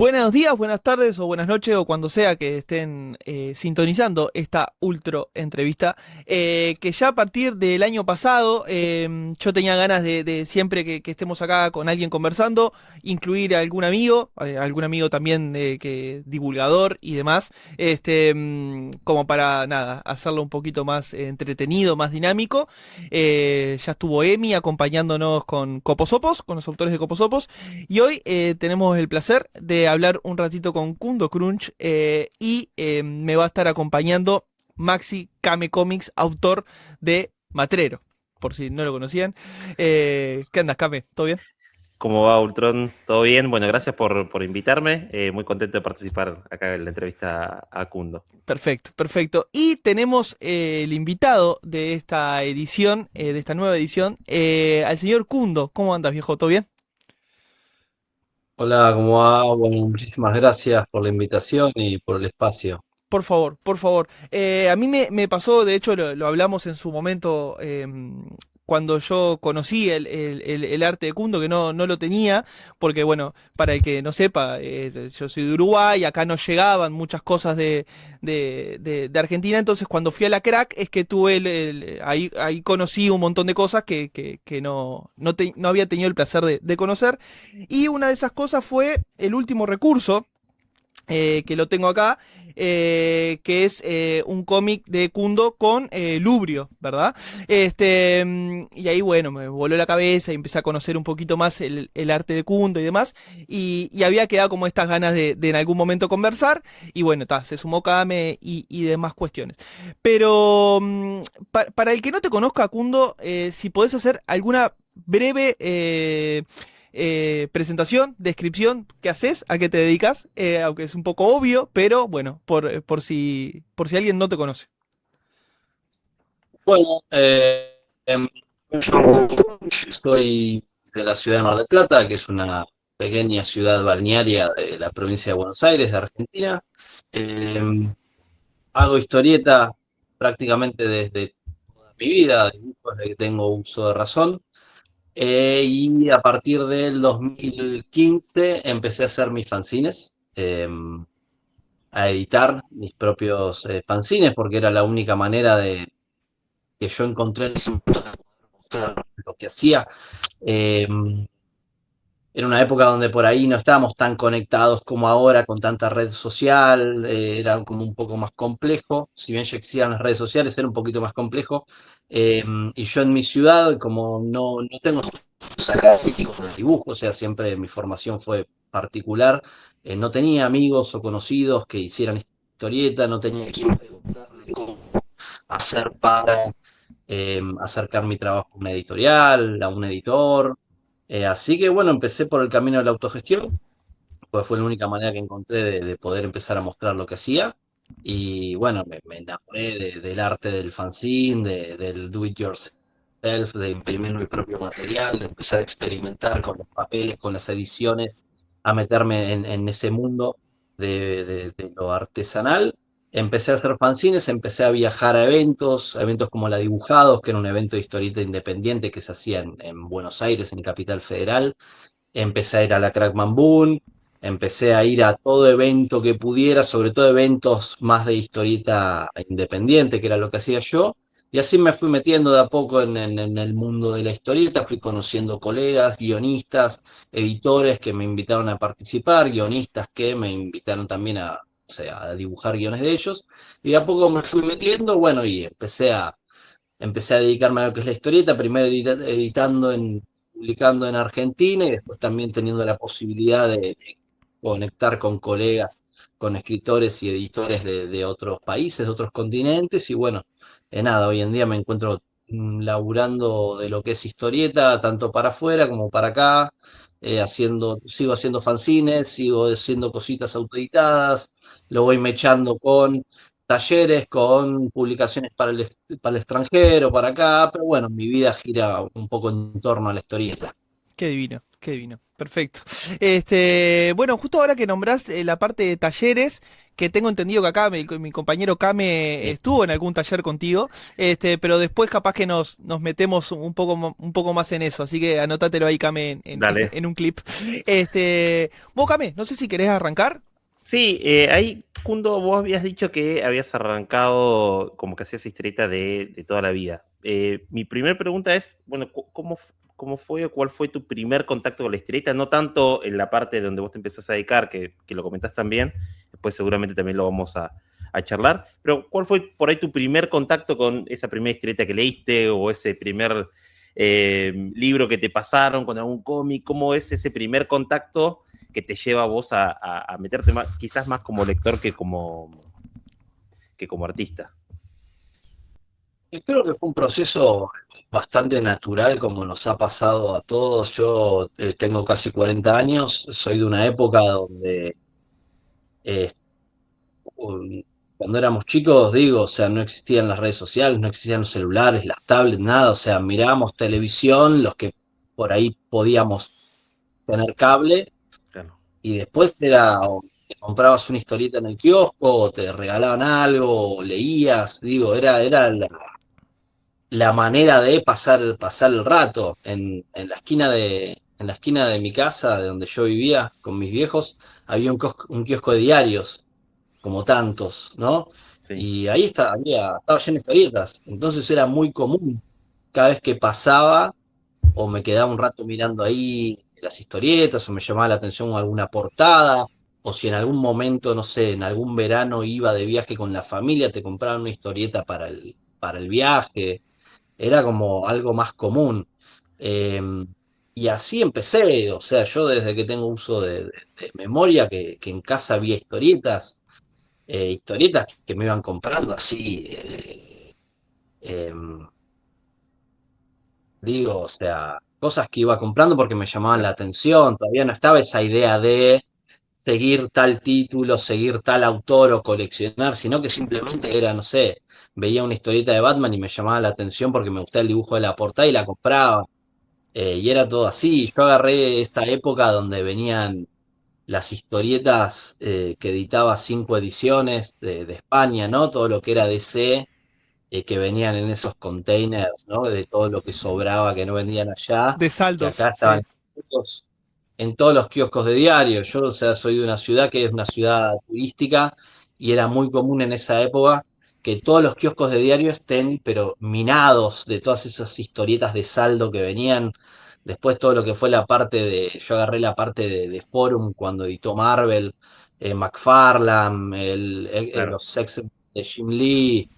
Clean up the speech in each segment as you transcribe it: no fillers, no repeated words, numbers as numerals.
Buenos días, buenas tardes o buenas noches o cuando sea que estén sintonizando esta ultra entrevista, que ya a partir del año pasado yo tenía ganas de siempre que estemos acá con alguien conversando, incluir a algún amigo también que divulgador y demás, como para nada, hacerlo un poquito más entretenido, más dinámico. Ya estuvo Emi acompañándonos con Coposopos, con los autores de Coposopos. Y hoy tenemos el placer de hablar un ratito con Kundo Crunch y me va a estar acompañando Maxi Kame Comics, autor de Matrero, por si no lo conocían. ¿Qué andas, Kame? ¿Todo bien? ¿Cómo va, Ultron? ¿Todo bien? Bueno, gracias por invitarme. Muy contento de participar acá en la entrevista a Kundo. Perfecto, perfecto. Y tenemos el invitado de esta edición, de esta nueva edición, al señor Kundo. ¿Cómo andas, viejo? ¿Todo bien? Hola, ¿cómo va? Bueno, muchísimas gracias por la invitación y por el espacio. Por favor, por favor. A mí me pasó, de hecho lo hablamos en su momento, cuando yo conocí el arte de Kundo, que no lo tenía, porque bueno, para el que no sepa, yo soy de Uruguay, acá no llegaban muchas cosas de Argentina, entonces cuando fui a la Crack es que tuve ahí conocí un montón de cosas que no había tenido el placer de conocer, y una de esas cosas fue el último recurso que lo tengo acá, que es un cómic de Kundo con Lubrio, ¿verdad? Y ahí, bueno, me voló la cabeza y empecé a conocer un poquito más el arte de Kundo y demás, y había quedado como estas ganas de en algún momento conversar, y bueno, se sumó Kame y demás cuestiones. Pero para el que no te conozca, Kundo, si podés hacer alguna breve presentación, descripción, qué haces, a qué te dedicas, aunque es un poco obvio, pero bueno, por si alguien no te conoce. Bueno, yo soy de la ciudad de Mar del Plata, que es una pequeña ciudad balnearia de la provincia de Buenos Aires, de Argentina. Eh, Hago historieta prácticamente desde toda mi vida, dibujo desde que tengo uso de razón. Y a partir del 2015 empecé a hacer mis fanzines. A editar mis propios fanzines porque era la única manera de que yo encontré en ese momento de mostrar lo que hacía. Eh, Era una época donde por ahí no estábamos tan conectados como ahora con tanta red social, era como un poco más complejo, si bien ya existían las redes sociales, era un poquito más complejo. Y yo en mi ciudad, como no tengo estudios académicos de dibujo, o sea, siempre mi formación fue particular, no tenía amigos o conocidos que hicieran historieta, no tenía a quien preguntarle cómo hacer para acercar mi trabajo a una editorial, a un editor. Así que bueno, empecé por el camino de la autogestión, pues fue la única manera que encontré de poder empezar a mostrar lo que hacía. Y bueno, me enamoré del arte del fanzine, del do it yourself, de imprimir mi propio material, de empezar a experimentar con los papeles, con las ediciones, a meterme en ese mundo de lo artesanal. Empecé a hacer fanzines, empecé a viajar a eventos como la Dibujados, que era un evento de historieta independiente que se hacía en Buenos Aires, en Capital Federal. Empecé a ir a la Crackman Boom, empecé a ir a todo evento que pudiera, sobre todo eventos más de historieta independiente, que era lo que hacía yo. Y así me fui metiendo de a poco en el mundo de la historieta, fui conociendo colegas, guionistas, editores que me invitaron a participar, guionistas que me invitaron también o sea, a dibujar guiones de ellos. Y de a poco me fui metiendo, bueno, y empecé a dedicarme a lo que es la historieta, primero editando publicando en Argentina y después también teniendo la posibilidad de conectar con colegas, con escritores y editores de otros países, de otros continentes. Y bueno, nada, hoy en día me encuentro laburando de lo que es historieta, tanto para afuera como para acá. Sigo haciendo fanzines, sigo haciendo cositas autoeditadas, lo voy mechando con talleres, con publicaciones para el extranjero, para acá, pero bueno, mi vida gira un poco en torno a la historieta. Qué divino, qué divino. Perfecto. Bueno, justo ahora que nombrás la parte de talleres, que tengo entendido que acá mi compañero Kame Sí, estuvo en algún taller contigo, pero después capaz que nos metemos un poco más en eso, así que anótatelo ahí, Kame, dale. en un clip. Vos, Kame, no sé si querés arrancar. Sí, ahí, Kundo, vos habías dicho que habías arrancado como que hacías historieta de toda la vida. Mi primera pregunta es, bueno, ¿cómo fue o cuál fue tu primer contacto con la historieta? No tanto en la parte donde vos te empezás a dedicar, que lo comentás también, después seguramente también lo vamos a charlar, pero ¿cuál fue por ahí tu primer contacto con esa primera historieta que leíste o ese primer libro que te pasaron con algún cómic? ¿Cómo es ese primer contacto que te lleva a vos a meterte más, quizás más como lector que como artista? Y creo que fue un proceso bastante natural como nos ha pasado a todos. Yo tengo casi 40 años, soy de una época donde eh, un- cuando éramos chicos, digo, o sea, no existían las redes sociales, no existían los celulares, las tablets, nada, o sea, mirábamos televisión, los que por ahí podíamos tener cable, Claro, y después era, o te comprabas una historieta en el kiosco, o te regalaban algo, o leías, digo, era la manera de pasar el rato. En la esquina de mi casa, de donde yo vivía con mis viejos, había un kiosco de diarios, como tantos, ¿no? sí, Y ahí estaba lleno de historietas. Entonces era muy común. Cada vez que pasaba, o me quedaba un rato mirando ahí las historietas, o me llamaba la atención alguna portada, o si en algún momento, no sé, en algún verano iba de viaje con la familia, te compraban una historieta para el viaje. Era como algo más común. Eh, y así empecé, o sea, yo desde que tengo uso de memoria, que en casa había historietas que me iban comprando así, em, digo, o sea, cosas que iba comprando porque me llamaban la claro, atención, todavía no estaba esa idea de seguir tal título, seguir tal autor o coleccionar, sino que simplemente era, no sé, veía una historieta de Batman y me llamaba la atención porque me gustaba el dibujo de la portada y la compraba. Y era todo así. Yo agarré esa época donde venían las historietas que editaba Cinco Ediciones de España, ¿no? Todo lo que era DC, que venían en esos containers, ¿no? De todo lo que sobraba que no vendían allá, De que saldos, acá estaban sí. en todos los kioscos de diario. Yo, o sea, soy de una ciudad que es una ciudad turística y era muy común en esa época que todos los kioscos de diario estén, pero minados de todas esas historietas de saldo que venían. Después todo lo que fue yo agarré la parte de Forum cuando editó Marvel, McFarlane, claro, los X de Jim Lee,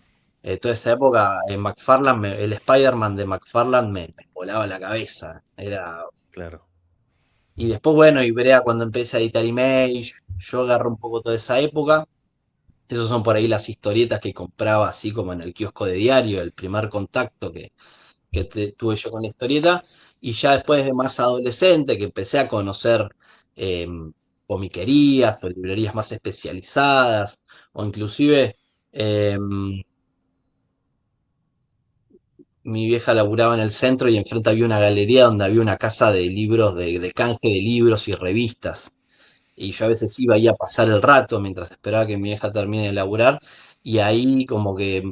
toda esa época, el Spider-Man de McFarlane me volaba la cabeza. claro. Y después, bueno, Ibrea cuando empecé a editar Image, yo agarré un poco toda esa época. Esos son por ahí las historietas que compraba así como en el kiosco de diario, el primer contacto que tuve yo con la historieta. Y ya después de más adolescente, que empecé a conocer eh, comiquerías o librerías más especializadas, o inclusive eh, mi vieja laburaba en el centro y enfrente había una galería donde había una casa de libros, de canje de libros y revistas. Y yo a veces iba ahí a pasar el rato mientras esperaba que mi hija termine de laburar. Y ahí como que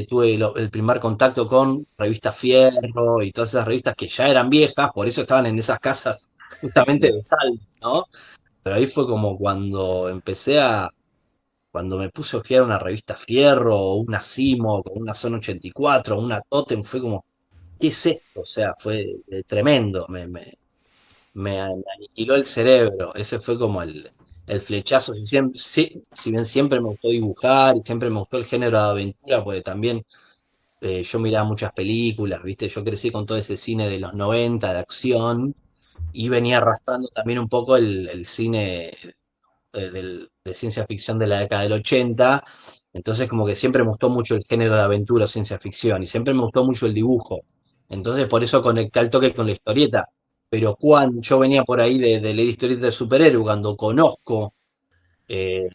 tuve el primer contacto con Revista Fierro y todas esas revistas que ya eran viejas, por eso estaban en esas casas justamente Claro, de saldo, ¿no? Pero ahí fue como cuando me puse a hojear una revista Fierro, o una Simo, con una Zona 84, una Totem, fue como, ¿qué es esto? O sea, fue tremendo, me aniquiló el cerebro. Ese fue como el flechazo. Si bien siempre me gustó dibujar y siempre me gustó el género de aventura, porque también yo miraba muchas películas, ¿viste? Yo crecí con todo ese cine de los 90 de acción, y venía arrastrando también un poco el cine de ciencia ficción de la década del 80. Entonces como que siempre me gustó mucho el género de aventura o ciencia ficción y siempre me gustó mucho el dibujo. Entonces por eso conecté al toque con la historieta. Pero cuando yo venía por ahí de leer historietas de superhéroe, cuando conozco eh,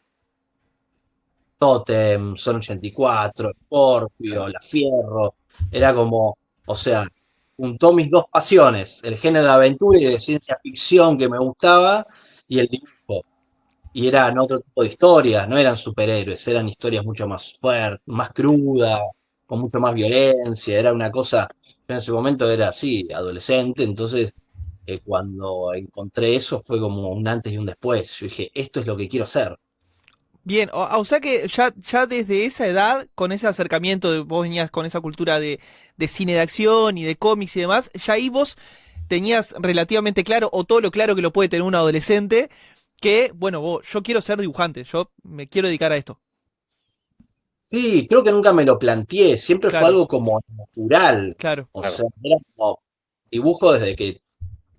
Totem, Son 84, Scorpio, La Fierro, era como, o sea, juntó mis dos pasiones, el género de aventura y de ciencia ficción que me gustaba y el dibujo. Y eran otro tipo de historias, no eran superhéroes, eran historias mucho más fuertes, más crudas, con mucho más violencia, era una cosa, yo en ese momento era así, adolescente, entonces cuando encontré eso fue como un antes y un después, yo dije, esto es lo que quiero hacer. Bien, o sea que ya desde esa edad, con ese acercamiento, vos venías con esa cultura de cine de acción y de cómics y demás, ya ahí vos tenías relativamente claro, o todo lo claro que lo puede tener un adolescente, que, bueno, yo quiero ser dibujante, yo me quiero dedicar a esto. Sí, creo que nunca me lo planteé, siempre fue Claro, algo como natural, claro, o Claro, sea, era como dibujo desde que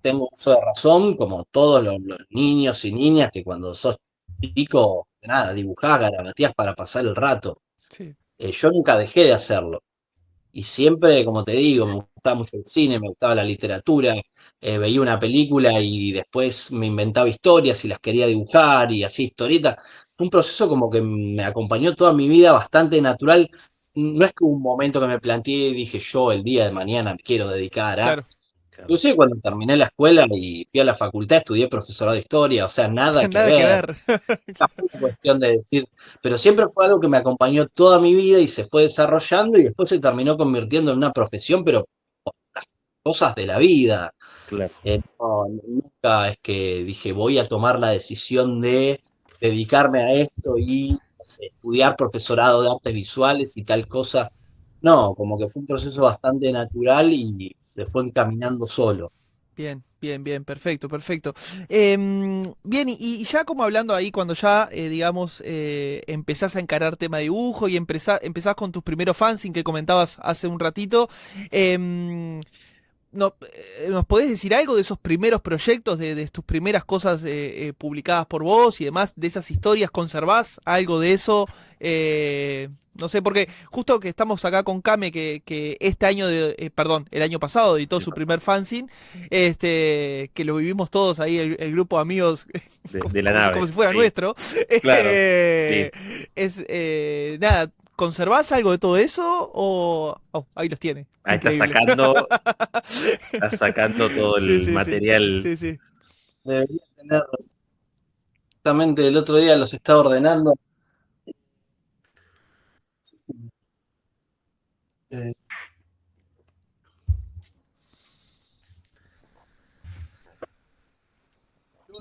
tengo uso de razón, como todos los niños y niñas que cuando sos chico, nada, dibujás, garabateás para pasar el rato. sí, Yo nunca dejé de hacerlo. Y siempre, como te digo, me gustaba mucho el cine, me gustaba la literatura, veía una película y después me inventaba historias y las quería dibujar y así historietas. Fue un proceso como que me acompañó toda mi vida bastante natural. No es que un momento que me planteé y dije yo el día de mañana me quiero dedicar a... claro. claro. Inclusive cuando terminé la escuela y fui a la facultad, estudié profesorado de historia, o sea, nada que Nada que ver. ver. Fue una cuestión de decir, pero siempre fue algo que me acompañó toda mi vida y se fue desarrollando y después se terminó convirtiendo en una profesión, pero por las cosas de la vida. Claro. No, nunca es que dije voy a tomar la decisión de dedicarme a esto y no sé, estudiar profesorado de artes visuales y tal cosa. No, como que fue un proceso bastante natural y se fue encaminando solo. Bien, bien, bien, perfecto, perfecto. Bien, y ya como hablando ahí, cuando ya, digamos, empezás a encarar tema dibujo y empezás con tus primeros fanzines que comentabas hace un ratito, em, no, ¿nos podés decir algo de esos primeros proyectos, de tus primeras cosas publicadas por vos y demás, de esas historias? ¿Conservás algo de eso? No sé, porque justo que estamos acá con Kame, que este año, perdón, el año pasado editó su primer fanzine, que lo vivimos todos ahí, el grupo de amigos, como, De la como si nave, fuera sí, nuestro. claro, Eh, sí. nada, ¿conservás algo de todo eso? Oh, ahí los tiene. Ahí Increíble. está sacando todo Sí, el sí, sí, material. sí, sí. Debería tener, justamente el otro día los estaba ordenando. eh,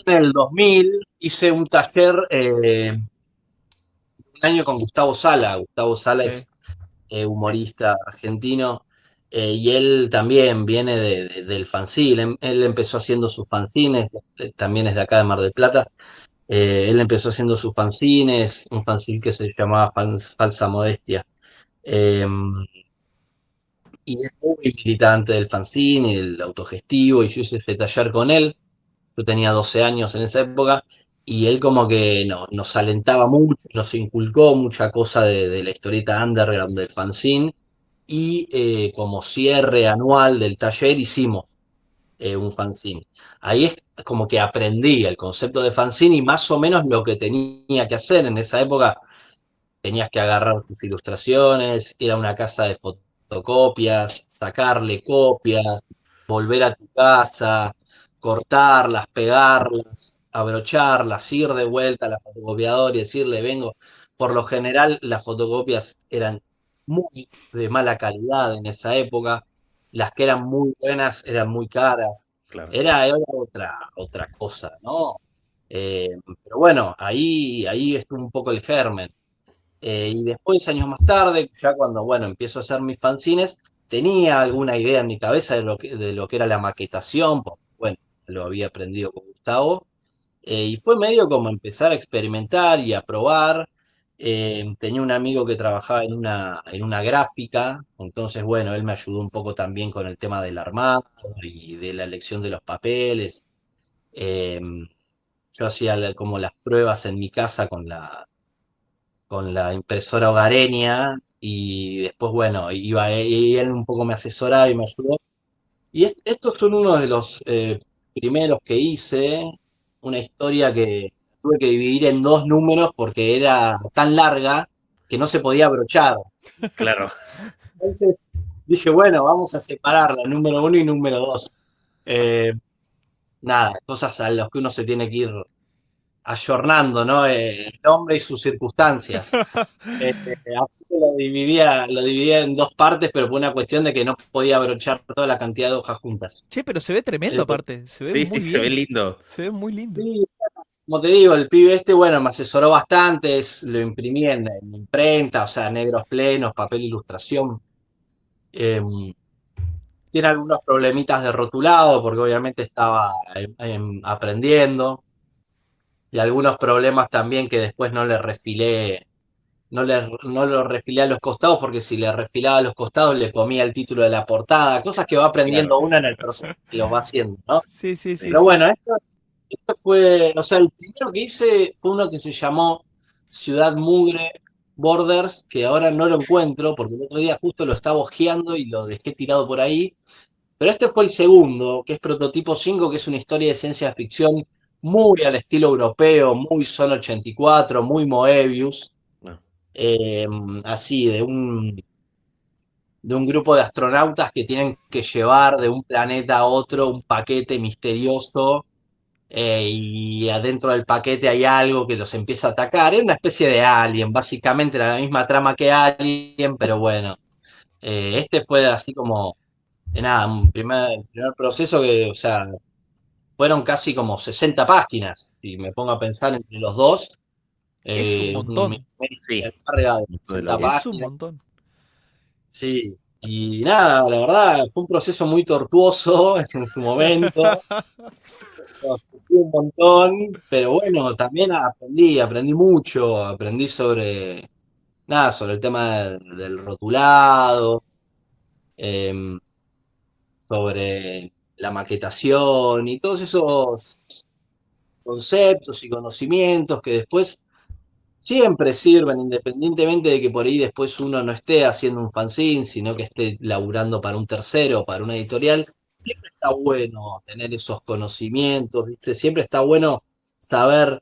en el 2000 hice un taller un año con Gustavo Sala. Gustavo Sala Sí, es humorista argentino y él también viene del fanzine. Él empezó haciendo sus fanzines, también es de acá de Mar del Plata. Él empezó haciendo sus fanzines, un fanzine que se llamaba Falsa Modestia. Eh, y es muy militante del fanzine y del autogestivo, y yo hice ese taller con él. Yo tenía 12 años en esa época y él como que nos alentaba mucho, nos inculcó mucha cosa de la historieta underground del fanzine y como cierre anual del taller hicimos un fanzine. Ahí es como que aprendí el concepto de fanzine y más o menos lo que tenía que hacer en esa época. Tenías que agarrar tus ilustraciones, ir a una casa de fotocopias, sacarle copias, volver a tu casa, cortarlas, pegarlas, abrocharlas, ir de vuelta a la fotocopiadora y decirle, vengo. Por lo general, las fotocopias eran muy de mala calidad en esa época. Las que eran muy buenas eran muy caras. Claro. Era otra cosa, ¿no? Pero bueno, ahí estuvo un poco el germen. Y después, años más tarde, ya cuando, bueno, empiezo a hacer mis fanzines, tenía alguna idea en mi cabeza de lo que era la maquetación, porque, bueno, lo había aprendido con Gustavo, y fue medio como empezar a experimentar y a probar. Tenía un amigo que trabajaba en una gráfica, entonces, bueno, él me ayudó un poco también con el tema del armado y de la elección de los papeles. Eh, yo hacía como las pruebas en mi casa con la impresora hogareña y después, bueno, y él un poco me asesoraba y me ayudó. Y estos son uno de los primeros que hice, una historia que tuve que dividir en dos números porque era tan larga que no se podía abrochar. Claro, Entonces dije, bueno, vamos a separarla, número uno y número dos. Eh, Nada, cosas a las que uno se tiene que ir ayornando, ¿no? El hombre y sus circunstancias. Así que lo dividía en dos partes, pero por una cuestión de que no podía abrochar toda la cantidad de hojas juntas. Che, pero se ve tremendo Eh, aparte, se ve Sí, sí, muy se ve bien, lindo. se ve muy lindo. sí, como te digo, el pibe este, bueno, me asesoró bastante, lo imprimí en imprenta, o sea, negros plenos, papel ilustración. Eh, Tiene algunos problemitas de rotulado, porque obviamente estaba aprendiendo, y algunos problemas también que después no le refilé. No lo refilé a los costados porque si le refilaba a los costados le comía el título de la portada, cosas que va Claro. aprendiendo uno en el proceso que los va haciendo, ¿no? Sí, sí, sí, Pero Sí. sí. bueno, esto fue, o sea, el primero que hice fue uno que se llamó Ciudad Mugre Borders, que ahora no lo encuentro porque el otro día justo lo estaba hojeando y lo dejé tirado por ahí. Pero este fue el segundo, que es Prototipo 5, que es una historia de ciencia ficción muy al estilo europeo, muy Zona 84, muy Moebius, No, eh, así, de un grupo de astronautas que tienen que llevar de un planeta a otro un paquete misterioso, y adentro del paquete hay algo que los empieza a atacar. Es una especie de Alien, básicamente la misma trama que Alien, pero bueno, este fue así como, nada, un primer proceso que, o sea, fueron casi como 60 páginas, si me pongo a pensar entre los dos, Es un una montón, sí, carga de mucho de 60 laburo. es un páginas. montón. Sí, y nada, la verdad fue un proceso muy tortuoso en su momento, lo sufrí un montón, pero bueno, también aprendí mucho, aprendí sobre, nada, sobre el tema del rotulado, em, sobre la maquetación y todos esos conceptos y conocimientos que después siempre sirven, independientemente de que por ahí después uno no esté haciendo un fanzine, sino que esté laburando para un tercero, para una editorial. Siempre está bueno tener esos conocimientos, ¿viste? Siempre está bueno saber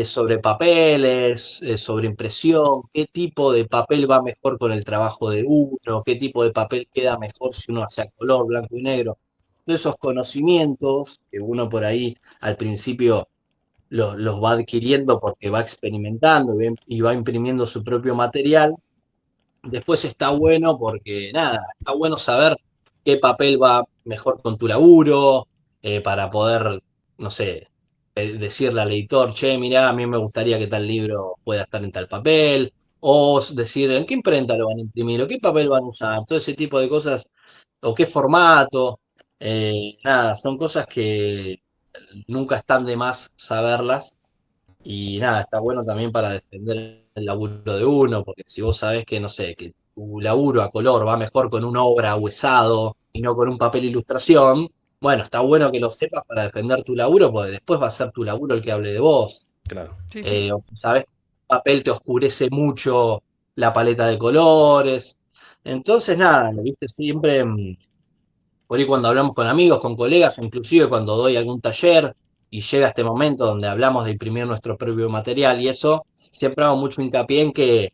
sobre papeles, sobre impresión, qué tipo de papel va mejor con el trabajo de uno, qué tipo de papel queda mejor si uno hace a color, blanco y negro. De esos conocimientos que uno por ahí al principio los va adquiriendo porque va experimentando y va imprimiendo su propio material. Después está bueno porque, nada, está bueno saber qué papel va mejor con tu laburo, para poder, no sé, decirle al editor, che, mirá, a mí me gustaría que tal libro pueda estar en tal papel, o decir en qué imprenta lo van a imprimir, o qué papel van a usar, todo ese tipo de cosas, o qué formato. Nada, son cosas que nunca están de más saberlas, y nada, está bueno también para defender el laburo de uno, porque si vos sabés que, no sé, que tu laburo a color va mejor con una obra huesado y no con un papel ilustración, bueno, está bueno que lo sepas para defender tu laburo, porque después va a ser tu laburo el que hable de vos. Claro. Sí, sí. O si sabés que el papel te oscurece mucho la paleta de colores. Entonces, nada, viste, siempre, por ahí cuando hablamos con amigos, con colegas, o inclusive cuando doy algún taller y llega este momento donde hablamos de imprimir nuestro propio material y eso, siempre hago mucho hincapié en que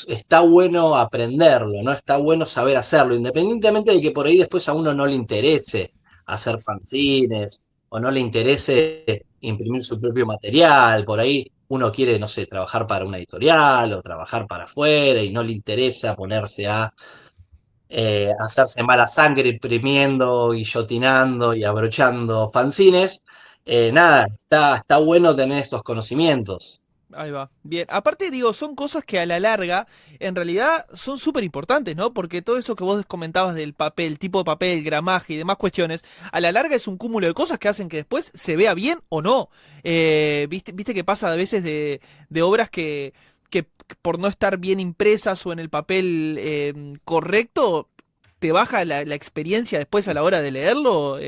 está bueno aprenderlo, ¿no? Está bueno saber hacerlo, independientemente de que por ahí después a uno no le interese hacer fanzines o no le interese imprimir su propio material, por ahí uno quiere, no sé, trabajar para una editorial o trabajar para afuera y no le interesa ponerse a hacerse mala sangre imprimiendo, guillotinando y abrochando fanzines. Nada, está bueno tener estos conocimientos. Ahí va. Bien. Aparte, digo, son cosas que a la larga, en realidad, son súper importantes, ¿no? Porque todo eso que vos comentabas del papel, tipo de papel, gramaje y demás cuestiones, a la larga es un cúmulo de cosas que hacen que después se vea bien o no. ¿Viste que pasa a veces de obras que por no estar bien impresas o en el papel correcto, te baja la experiencia después a la hora de leerlo?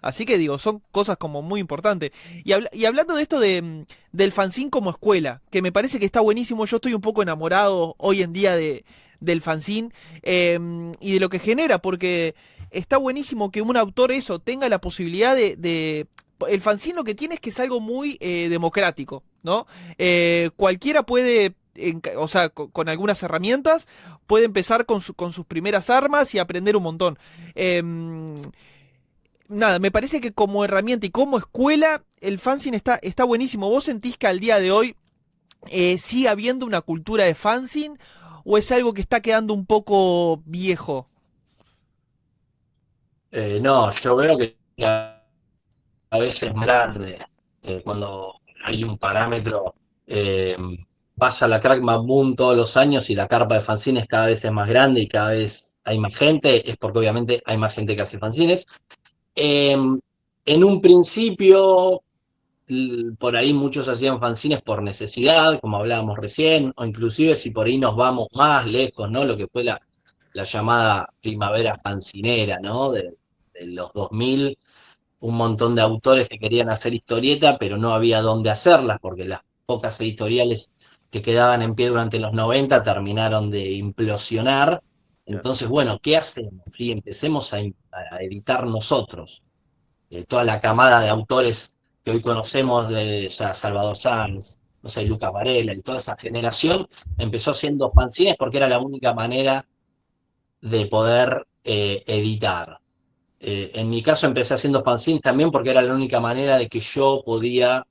Así que digo, son cosas como muy importantes. Y hablando de esto del fanzine como escuela, que me parece que está buenísimo. Yo estoy un poco enamorado hoy en día del fanzine, y de lo que genera, porque está buenísimo que un autor eso tenga la posibilidad el fanzine lo que tiene es que es algo muy democrático, ¿no? Cualquiera puede o sea, con algunas herramientas, puede empezar con sus primeras armas y aprender un montón. Em, Nada, me parece que como herramienta y como escuela, el fanzine está buenísimo. ¿Vos sentís que al día de hoy sigue habiendo una cultura de fanzine o es algo que está quedando un poco viejo? No, yo veo que a veces es más grande. Cuando hay un parámetro, eh, pasa la Crack Boom todos los años y la carpa de fanzines cada vez es más grande y cada vez hay más gente, es porque obviamente hay más gente que hace fanzines. Eh, en un principio, por ahí muchos hacían fanzines por necesidad, como hablábamos recién, o inclusive si por ahí nos vamos más lejos, ¿no? Lo que fue la llamada primavera fancinera, ¿no? De los 2000, un montón de autores que querían hacer historieta, pero no había dónde hacerlas, porque las pocas editoriales que quedaban en pie durante los 90 terminaron de implosionar. Claro. Entonces, bueno, ¿qué hacemos? Sí, empecemos a editar nosotros. Toda la camada de autores que hoy conocemos, de ya Salvador Sanz, no sé, Lucas Varela y toda esa generación, empezó haciendo fanzines porque era la única manera de poder editar. En mi caso empecé haciendo fanzines también porque era la única manera de que yo podía,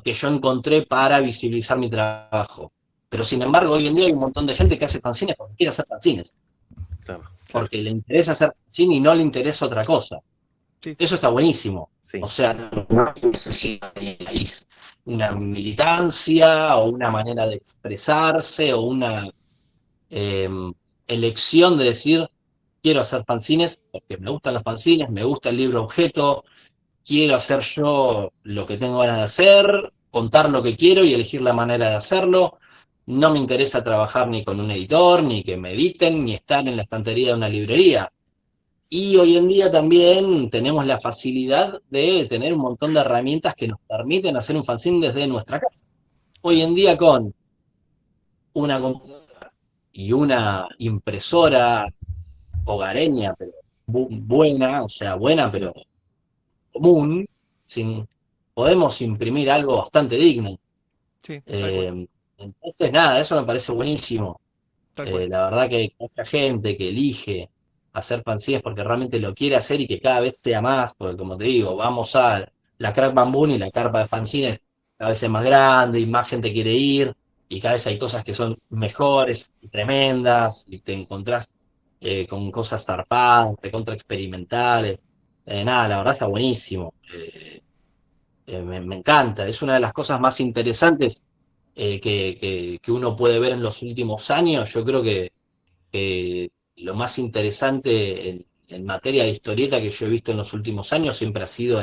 que yo encontré para visibilizar mi trabajo. Pero sin embargo, hoy en día hay un montón de gente que hace fanzines porque quiere hacer fanzines, Claro. Claro, porque le interesa hacer fanzines y no le interesa otra cosa. sí. Eso está buenísimo. O Sí, sea, no necesita una militancia o una manera de expresarse o una eh, elección de decir, quiero hacer fanzines porque me gustan los fanzines, me gusta el libro objeto, quiero hacer yo lo que tengo ganas de hacer, contar lo que quiero y elegir la manera de hacerlo. No me interesa trabajar ni con un editor, ni que me editen, ni estar en la estantería de una librería. Y hoy en día también tenemos la facilidad de tener un montón de herramientas que nos permiten hacer un fanzine desde nuestra casa. Hoy en día con una computadora y una impresora hogareña, pero buena, o sea, buena, pero común, sin, podemos imprimir algo bastante digno. Sí, tal cual, Eh, entonces, nada, eso me parece buenísimo. tal cual. La verdad que hay mucha gente que elige hacer fanzines porque realmente lo quiere hacer y que cada vez sea más, porque como te digo, vamos a la Crack Bamboo y la carpa de fanzines cada vez es más grande y más gente quiere ir y cada vez hay cosas que son mejores y tremendas y te encontrás con cosas zarpadas, recontra experimentales. Nada, la verdad está buenísimo. Me encanta, es una de las cosas más interesantes que uno puede ver en los últimos años. Yo creo que lo más interesante en materia de historieta que yo he visto en los últimos años siempre ha sido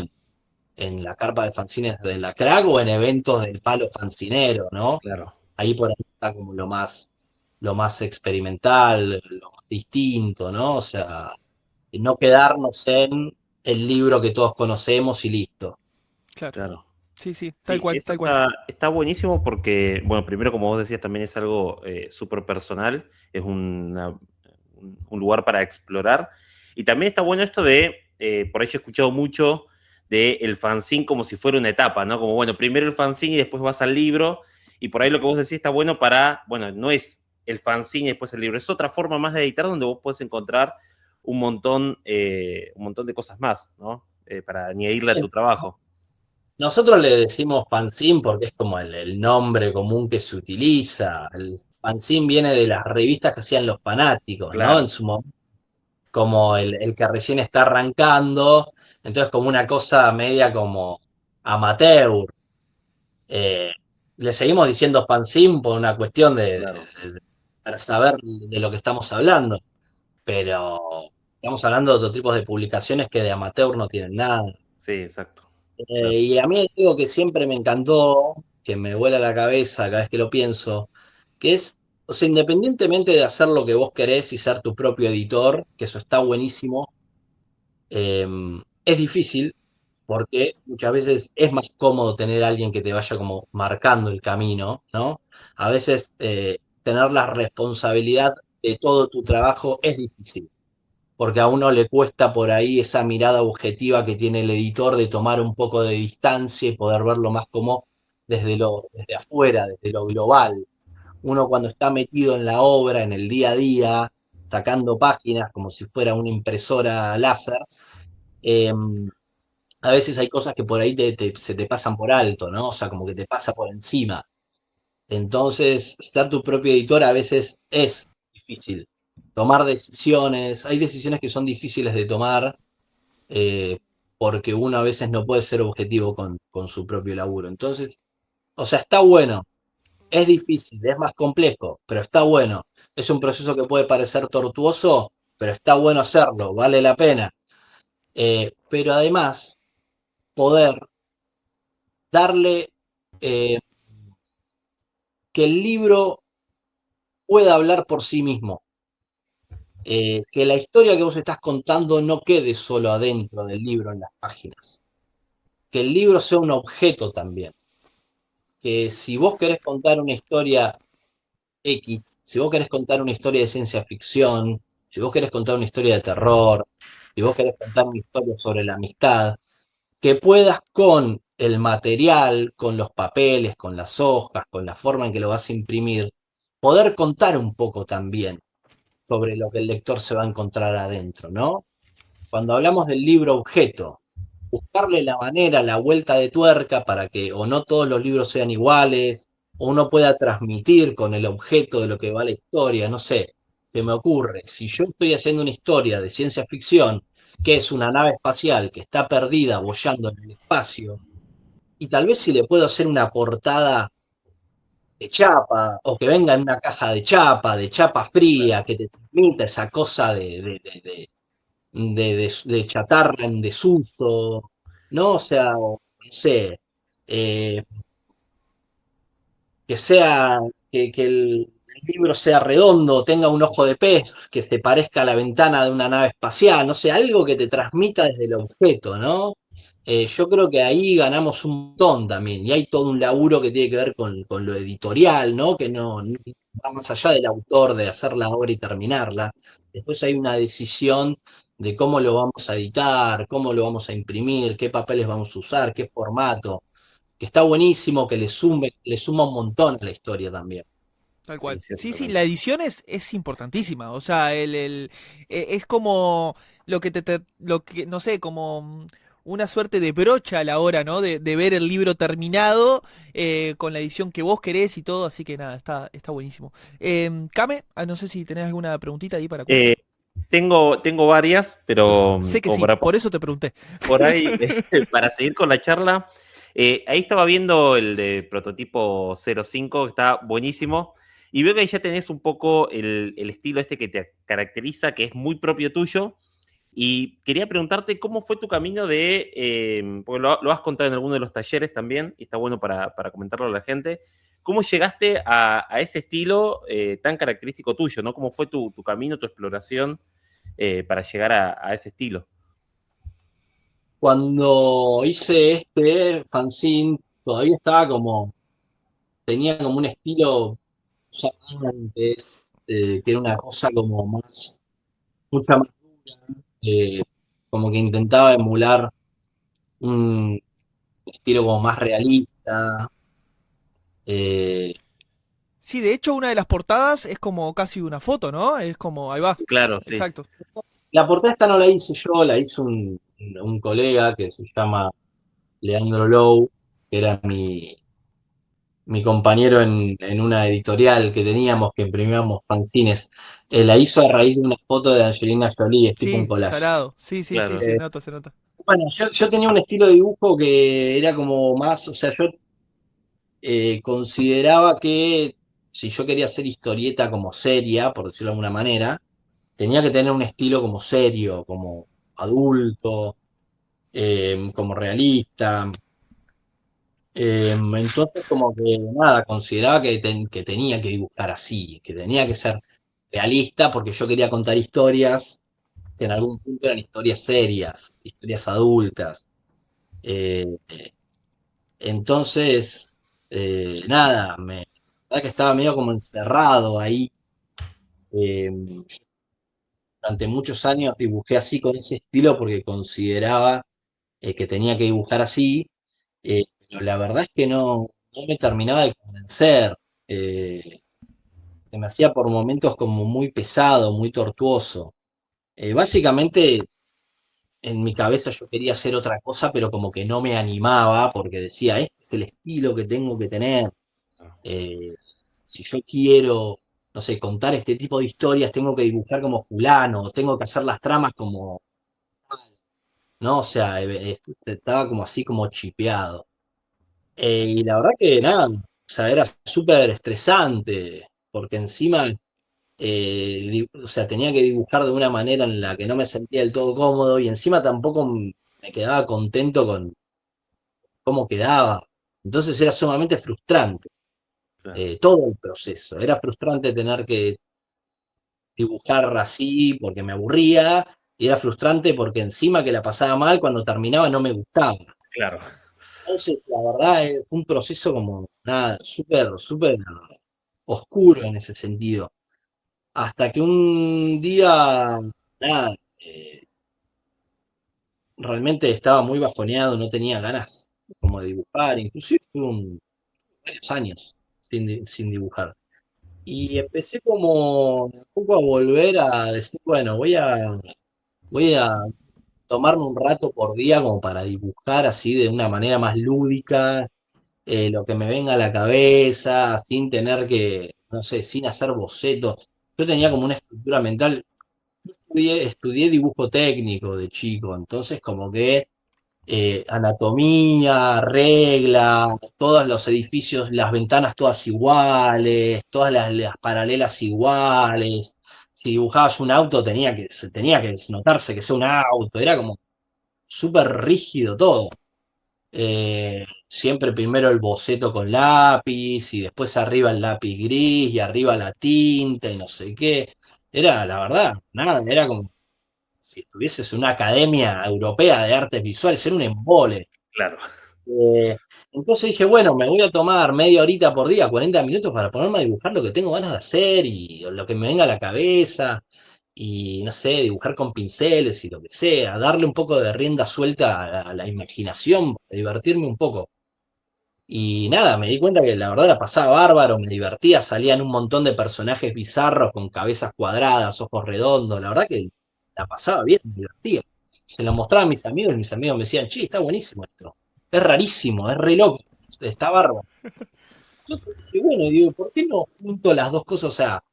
en la carpa de fanzines de la Crack o en eventos del palo fancinero, ¿no? claro. Ahí por ahí está como lo más experimental, lo más distinto, ¿no? O sea, no quedarnos en el libro que todos conocemos y listo. Claro. Claro. Sí, sí, tal Sí, cual, eso tal cual. está buenísimo porque, bueno, primero, como vos decías, también es algo súper personal, es un lugar para explorar. Y también está bueno esto de, por ahí yo he escuchado mucho de el fanzine como si fuera una etapa, ¿no? Como, bueno, primero el fanzine y después vas al libro. Y por ahí lo que vos decís está bueno para, bueno, no es el fanzine y después el libro, es otra forma más de editar donde vos podés encontrar un montón de cosas más, ¿no? Para añadirle a tu trabajo. Nosotros le decimos fanzine porque es como el nombre común que se utiliza. El fanzine viene de las revistas que hacían los fanáticos, ¿no? Claro, En su momento, como el que recién está arrancando, entonces como una cosa media como amateur. Eh, Le seguimos diciendo fanzine por una cuestión claro. para saber de lo que estamos hablando, pero estamos hablando de otro tipo de publicaciones que de amateur no tienen nada. Sí, exacto. Claro. Y a mí hay algo que siempre me encantó, que me vuela la cabeza cada vez que lo pienso, que es, o sea, independientemente de hacer lo que vos querés y ser tu propio editor, que eso está buenísimo, eh, es difícil porque muchas veces es más cómodo tener a alguien que te vaya como marcando el camino, ¿no? A veces tener la responsabilidad de todo tu trabajo es difícil porque a uno le cuesta por ahí esa mirada objetiva que tiene el editor de tomar un poco de distancia y poder verlo más como desde afuera, desde lo global. uno cuando está metido en la obra, en el día a día, sacando páginas como si fuera una impresora láser, eh, a veces hay cosas que por ahí se te pasan por alto, ¿no? O sea, como que te pasa por encima. Entonces, ser tu propio editor a veces es difícil. Tomar decisiones, hay decisiones que son difíciles de tomar eh, porque uno a veces no puede ser objetivo con su propio laburo. Entonces, o sea, está bueno, es difícil, es más complejo, pero está bueno. Es un proceso que puede parecer tortuoso, pero está bueno hacerlo, vale la pena. Pero además, poder darle eh, que el libro pueda hablar por sí mismo. Que la historia que vos estás contando no quede solo adentro del libro en las páginas. Que el libro sea un objeto también. Que si vos querés contar una historia X, si vos querés contar una historia de ciencia ficción, si vos querés contar una historia de terror, si vos querés contar una historia sobre la amistad, que puedas con el material, con los papeles, con las hojas, con la forma en que lo vas a imprimir, poder contar un poco también sobre lo que el lector se va a encontrar adentro, ¿no? Cuando hablamos del libro objeto, buscarle la manera, la vuelta de tuerca para que o no todos los libros sean iguales, o uno pueda transmitir con el objeto de lo que va la historia, no sé, se me ocurre, si yo estoy haciendo una historia de ciencia ficción, que es una nave espacial que está perdida boyando en el espacio, y tal vez si le puedo hacer una portada de chapa, o que venga en una caja de chapa fría, que te transmita esa cosa de chatarra en desuso, ¿no? O sea, no sé, eh, que sea, que el libro sea redondo, tenga un ojo de pez, que se parezca a la ventana de una nave espacial, no sé, algo que te transmita desde el objeto, ¿no? Yo creo que ahí ganamos un montón también, y hay todo un laburo que tiene que ver con lo editorial, ¿no? Que no va más allá del autor, de hacer la obra y terminarla. Después hay una decisión de cómo lo vamos a editar, cómo lo vamos a imprimir, qué papeles vamos a usar, qué formato, que está buenísimo, que le suma un montón a la historia también. Tal Sí, cual. Sí, sí, la ciertamente. edición es importantísima. O sea, es como lo que lo que, no sé, como una suerte de brocha a la hora, ¿no? De ver el libro terminado con la edición que vos querés y todo. Así que nada, está buenísimo. Kame, no sé si tenés alguna preguntita ahí para Kundo. Eh, tengo varias, pero Sé que como sí, para por eso te pregunté. por ahí, para seguir con la charla, ahí estaba viendo el de prototipo 05, que está buenísimo, y veo que ahí ya tenés un poco el estilo este que te caracteriza, que es muy propio tuyo, y quería preguntarte cómo fue tu camino porque lo has contado en alguno de los talleres también, y está bueno para comentarlo a la gente, ¿cómo llegaste a ese estilo tan característico tuyo, ¿no? ¿Cómo fue tu camino, tu exploración para llegar a ese estilo? Cuando hice este fanzine, todavía estaba como, tenía como un estilo ya antes, que era una cosa como más, mucha más dura, como que intentaba emular un estilo como más realista. eh, Sí, de hecho, una de las portadas es como casi una foto, ¿no? Es como, ahí va. Claro, sí. Exacto. la portada esta no la hice yo, la hizo un colega que se llama Leandro Low, que era mi compañero en una editorial que teníamos, que imprimíamos fanzines. La hizo a raíz de una foto de Angelina Jolie, es tipo un Sí, collage. salado. Sí, sí, sí, Claro. se nota, se nota. Bueno, yo tenía un estilo de dibujo que era como más, o sea, yo consideraba que si yo quería hacer historieta como seria, por decirlo de alguna manera, tenía que tener un estilo como serio, como adulto, como realista. Entonces, como que nada, consideraba que tenía que dibujar así, que tenía que ser realista, porque yo quería contar historias que en algún punto eran historias serias, historias adultas. Eh, entonces, nada, la verdad que estaba medio como encerrado ahí. Eh, durante muchos años dibujé así con ese estilo porque consideraba que tenía que dibujar así, pero la verdad es que no me terminaba de convencer. Eh, se me hacía por momentos como muy pesado, muy tortuoso. Básicamente en mi cabeza yo quería hacer otra cosa, pero como que no me animaba porque decía, este es el estilo que tengo que tener. Eh, si yo quiero, no sé, contar este tipo de historias, tengo que dibujar como fulano, tengo que hacer las tramas como, ¿no? O sea, estaba como así como chipeado. Y la verdad que nada, o sea, era súper estresante, porque encima, o sea, tenía que dibujar de una manera en la que no me sentía del todo cómodo y encima tampoco me quedaba contento con cómo quedaba. Entonces era sumamente frustrante, Claro. todo el proceso. Era frustrante tener que dibujar así porque me aburría y era frustrante porque encima que la pasaba mal, cuando terminaba no me gustaba. Claro. Entonces, la verdad, fue un proceso como, nada, súper, súper oscuro en ese sentido. Hasta que un día, nada, realmente estaba muy bajoneado, no tenía ganas como de dibujar, inclusive estuve varios años sin dibujar. Y empecé como de a poco a volver a decir, bueno, voy a tomarme un rato por día como para dibujar así de una manera más lúdica, lo que me venga a la cabeza, sin tener que, no sé, sin hacer bocetos. Yo tenía como una estructura mental. Yo estudié dibujo técnico de chico, entonces como que anatomía, regla, todos los edificios, las ventanas todas iguales, todas las paralelas iguales. Si dibujabas un auto tenía que notarse que sea un auto, era como súper rígido todo. Siempre primero el boceto con lápiz y después arriba el lápiz gris y arriba la tinta y no sé qué. Era, la verdad, nada, era como si estuvieses en una academia europea de artes visuales, era un embole. Claro. Eh, entonces dije, bueno, me voy a tomar media horita por día, 40 minutos para ponerme a dibujar lo que tengo ganas de hacer y lo que me venga a la cabeza y no sé, dibujar con pinceles y lo que sea, darle un poco de rienda suelta a la imaginación, divertirme un poco. Y nada, me di cuenta que la verdad la pasaba bárbaro, me divertía, salían un montón de personajes bizarros con cabezas cuadradas, ojos redondos, la verdad que la pasaba bien, me divertía. Se lo mostraba a mis amigos y mis amigos me decían, che, está buenísimo esto, es rarísimo, es re loco, está bárbaro. Entonces dije, bueno, digo, ¿por qué no junto las dos cosas? O sea,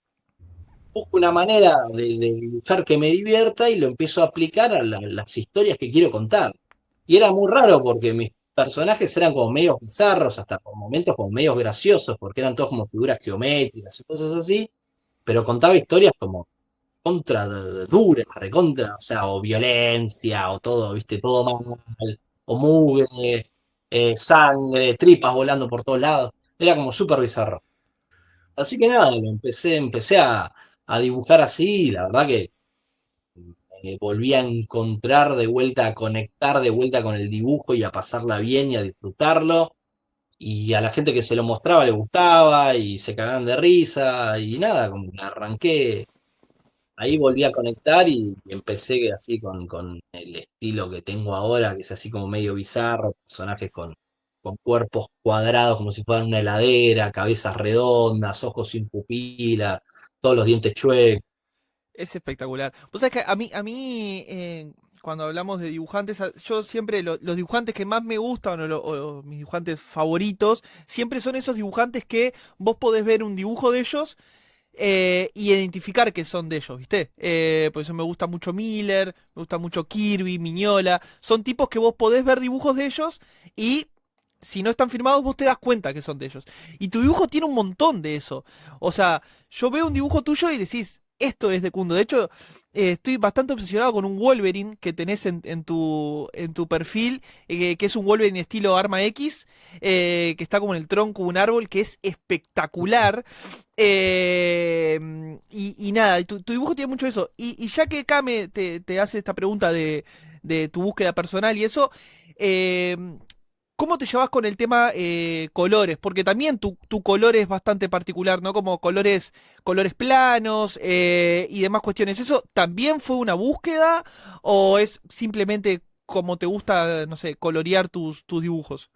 busco una manera de dibujar que me divierta y lo empiezo a aplicar a las historias que quiero contar. Y era muy raro porque mis personajes eran como medios bizarros, hasta por momentos como medios graciosos, porque eran todos como figuras geométricas y cosas así, pero contaba historias como contra duras, recontra, o sea, o violencia, o todo, viste, todo mal, o mugre, sangre, tripas volando por todos lados. Era como súper bizarro. Así que nada, empecé a dibujar así, y la verdad que volví a encontrar de vuelta, a conectar de vuelta con el dibujo y a pasarla bien y a disfrutarlo. Y a la gente que se lo mostraba le gustaba y se cagaban de risa y nada, como que arranqué, ahí volví a conectar y empecé así con el estilo que tengo ahora, que es así como medio bizarro, personajes con cuerpos cuadrados como si fueran una heladera, cabezas redondas, ojos sin pupila, todos los dientes chuecos. Es espectacular. Vos sabés que a mí cuando hablamos de dibujantes, yo siempre los dibujantes que más me gustan o mis dibujantes favoritos, siempre son esos dibujantes que vos podés ver un dibujo de ellos y identificar que son de ellos, ¿viste? Por eso me gusta mucho Miller, me gusta mucho Kirby, Miñola. Son tipos que vos podés ver dibujos de ellos y si no están firmados vos te das cuenta que son de ellos. Y tu dibujo tiene un montón de eso. O sea, yo veo un dibujo tuyo y decís, esto es de Kundo. De hecho, estoy bastante obsesionado con un Wolverine que tenés en tu perfil, que es un Wolverine estilo Arma X, que está como en el tronco de un árbol, que es espectacular. Y nada, tu dibujo tiene mucho eso. Y ya que Kame te hace esta pregunta de tu búsqueda personal y eso, eh, ¿cómo te llevas con el tema colores? Porque también tu color es bastante particular, ¿no? Como colores planos y demás cuestiones. ¿Eso también fue una búsqueda o es simplemente como te gusta, no sé, colorear tus dibujos?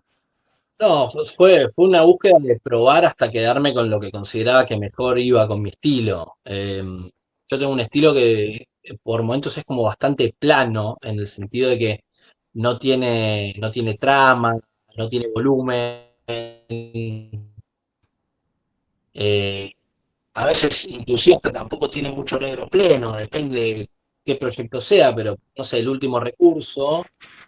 No, fue una búsqueda de probar hasta quedarme con lo que consideraba que mejor iba con mi estilo. Yo tengo un estilo que por momentos es como bastante plano, en el sentido de que no tiene trama, no tiene volumen. eh, a veces inclusive hasta tampoco tiene mucho negro pleno, depende de qué proyecto sea, pero no sé, el último recurso,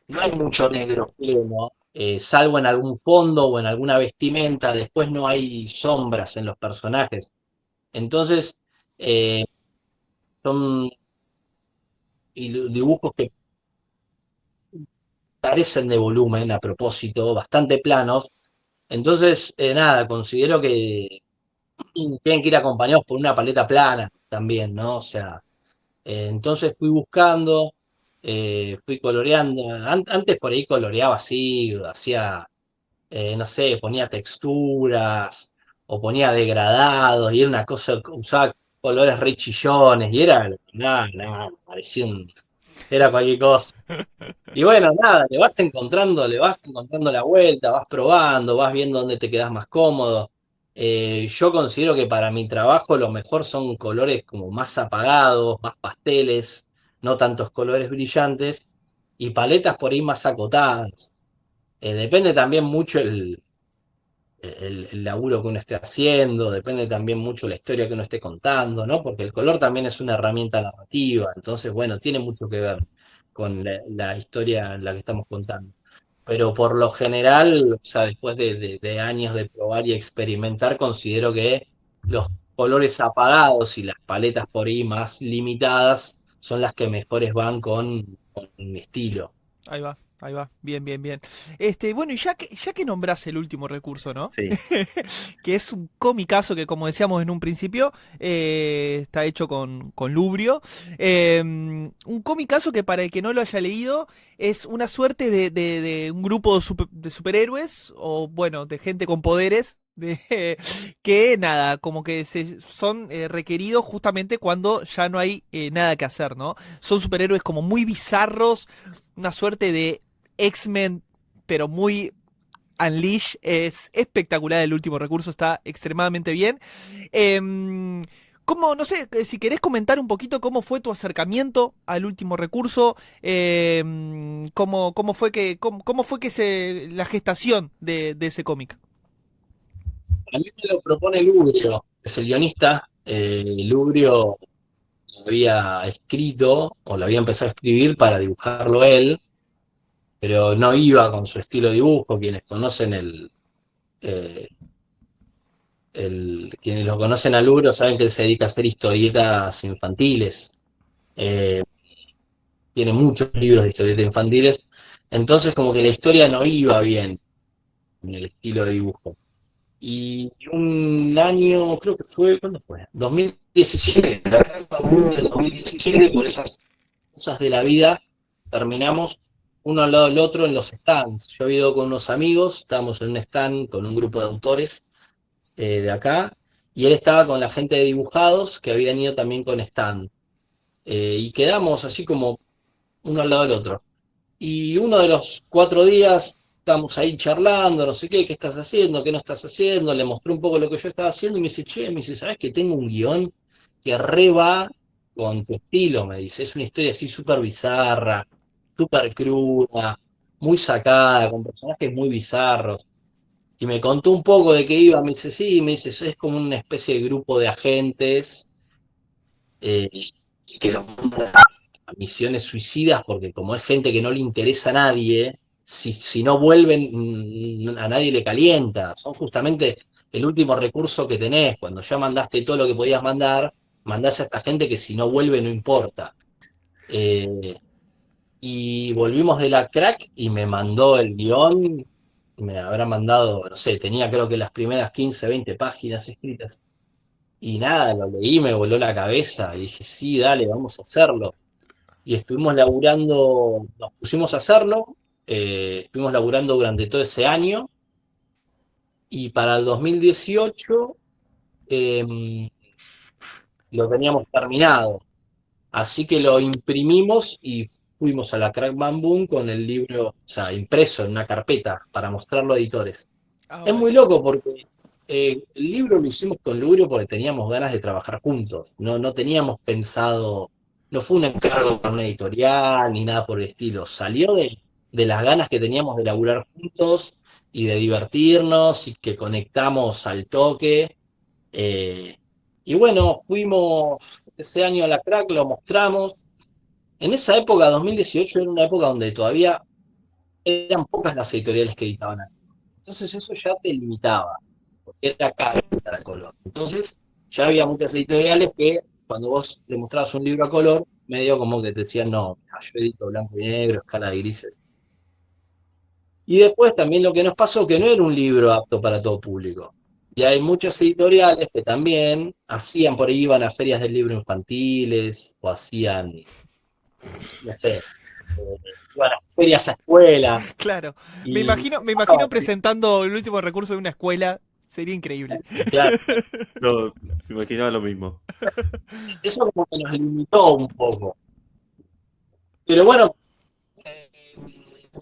no hay mucho negro pleno, salvo en algún fondo o en alguna vestimenta, después no hay sombras en los personajes. Entonces, eh, son dibujos que carecen de volumen a propósito, bastante planos. Entonces, nada, considero que tienen que ir acompañados por una paleta plana también, ¿no? O sea, entonces fui buscando, fui coloreando. Antes por ahí coloreaba así, hacía, no sé, ponía texturas o ponía degradados y era una cosa, usaba colores re chillones y era, nada, nada, era cualquier cosa. Y bueno, nada, le vas encontrando la vuelta, vas probando, vas viendo dónde te quedas más cómodo. Yo considero que para mi trabajo lo mejor son colores como más apagados, más pasteles, no tantos colores brillantes, y paletas por ahí más acotadas. Depende también mucho el laburo que uno esté haciendo, depende también mucho la historia que uno esté contando, ¿no? Porque el color también es una herramienta narrativa, entonces, bueno, tiene mucho que ver con la historia en la que estamos contando. Pero por lo general, o sea, después de años de probar y experimentar, considero que los colores apagados y las paletas por ahí más limitadas son las que mejores van con mi estilo. Ahí va, bien, bien, bien. Bueno, y ya que nombrás el último recurso, ¿no? Sí. Que es un comicazo que, como decíamos en un principio, está hecho con Lubrio. Un comicazo que para el que no lo haya leído es una suerte de un grupo de superhéroes, o bueno, de gente con poderes. Que nada, como que son requeridos justamente cuando ya no hay nada que hacer, ¿no? Son superhéroes como muy bizarros, una suerte de X-Men, pero muy Unleash. Es espectacular el último recurso, está extremadamente bien. Em, no sé, si querés comentar un poquito cómo fue tu acercamiento al último recurso, cómo fue que la gestación de ese cómic. A mí me lo propone Lubrio, es el guionista. Lubrio lo había escrito o lo había empezado a escribir para dibujarlo él, pero no iba con su estilo de dibujo. Eh, quienes lo conocen a Lubrio saben que él se dedica a hacer historietas infantiles. Eh, Tiene muchos libros de historietas infantiles, entonces como que la historia no iba bien en el estilo de dibujo. Y un año, creo que fue, ¿cuándo fue? 2017, acá en el 2017, por esas cosas de la vida, terminamos uno al lado del otro en los stands. Yo había ido con unos amigos, estábamos en un stand con un grupo de autores de acá, y él estaba con la gente de dibujados que habían ido también con stand. Y quedamos así como uno al lado del otro. Y uno de los 4 días estábamos ahí charlando, no sé qué estás haciendo, qué no estás haciendo, le mostré un poco lo que yo estaba haciendo y me dice, che, me dice, ¿sabes que tengo un guión que re va con tu estilo? Me dice, es una historia así súper bizarra, súper cruda, muy sacada, con personajes muy bizarros. Y me contó un poco de qué iba, me dice, sí, me dice, es como una especie de grupo de agentes eh, que los mandan a misiones suicidas porque como es gente que no le interesa a nadie, si no vuelven, a nadie le calienta. Son justamente el último recurso que tenés. Cuando ya mandaste todo lo que podías mandar, mandás a esta gente que si no vuelve no importa. Eh, y volvimos de la crack y me mandó el guión, me habrá mandado, no sé, tenía creo que las primeras 15 20 páginas escritas. Y nada, lo leí, me voló la cabeza y dije, sí, dale, vamos a hacerlo. Y estuvimos laburando, nos pusimos a hacerlo, estuvimos laburando durante todo ese año y para el 2018 eh, lo teníamos terminado. Así que lo imprimimos y fuimos a la Crack Bam Boom con el libro, o sea, impreso en una carpeta para mostrarlo a editores. Ah, Es muy bueno. loco porque el libro lo hicimos con Lubrio porque teníamos ganas de trabajar juntos. No teníamos pensado, no fue un encargo para una editorial ni nada por el estilo. Salió de las ganas que teníamos de laburar juntos y de divertirnos y que conectamos al toque. Eh, y bueno, fuimos ese año a la Crack, lo mostramos. En esa época, 2018, era una época donde todavía eran pocas las editoriales que editaban. Entonces eso ya te limitaba, porque era caro editar a color. Entonces ya había muchas editoriales que cuando vos le mostrabas un libro a color, medio como que te decían, no, mira, yo edito blanco y negro, escala de grises. Y después también lo que nos pasó, que no era un libro apto para todo público. Y hay muchas editoriales que también hacían, por ahí iban a ferias del libro infantiles, o hacían, no sé, iban a ferias a escuelas, Claro. y Me imagino presentando el último recurso de una escuela. Sería increíble. claro, No, me imaginaba lo mismo. eso como que nos limitó un poco. Pero bueno,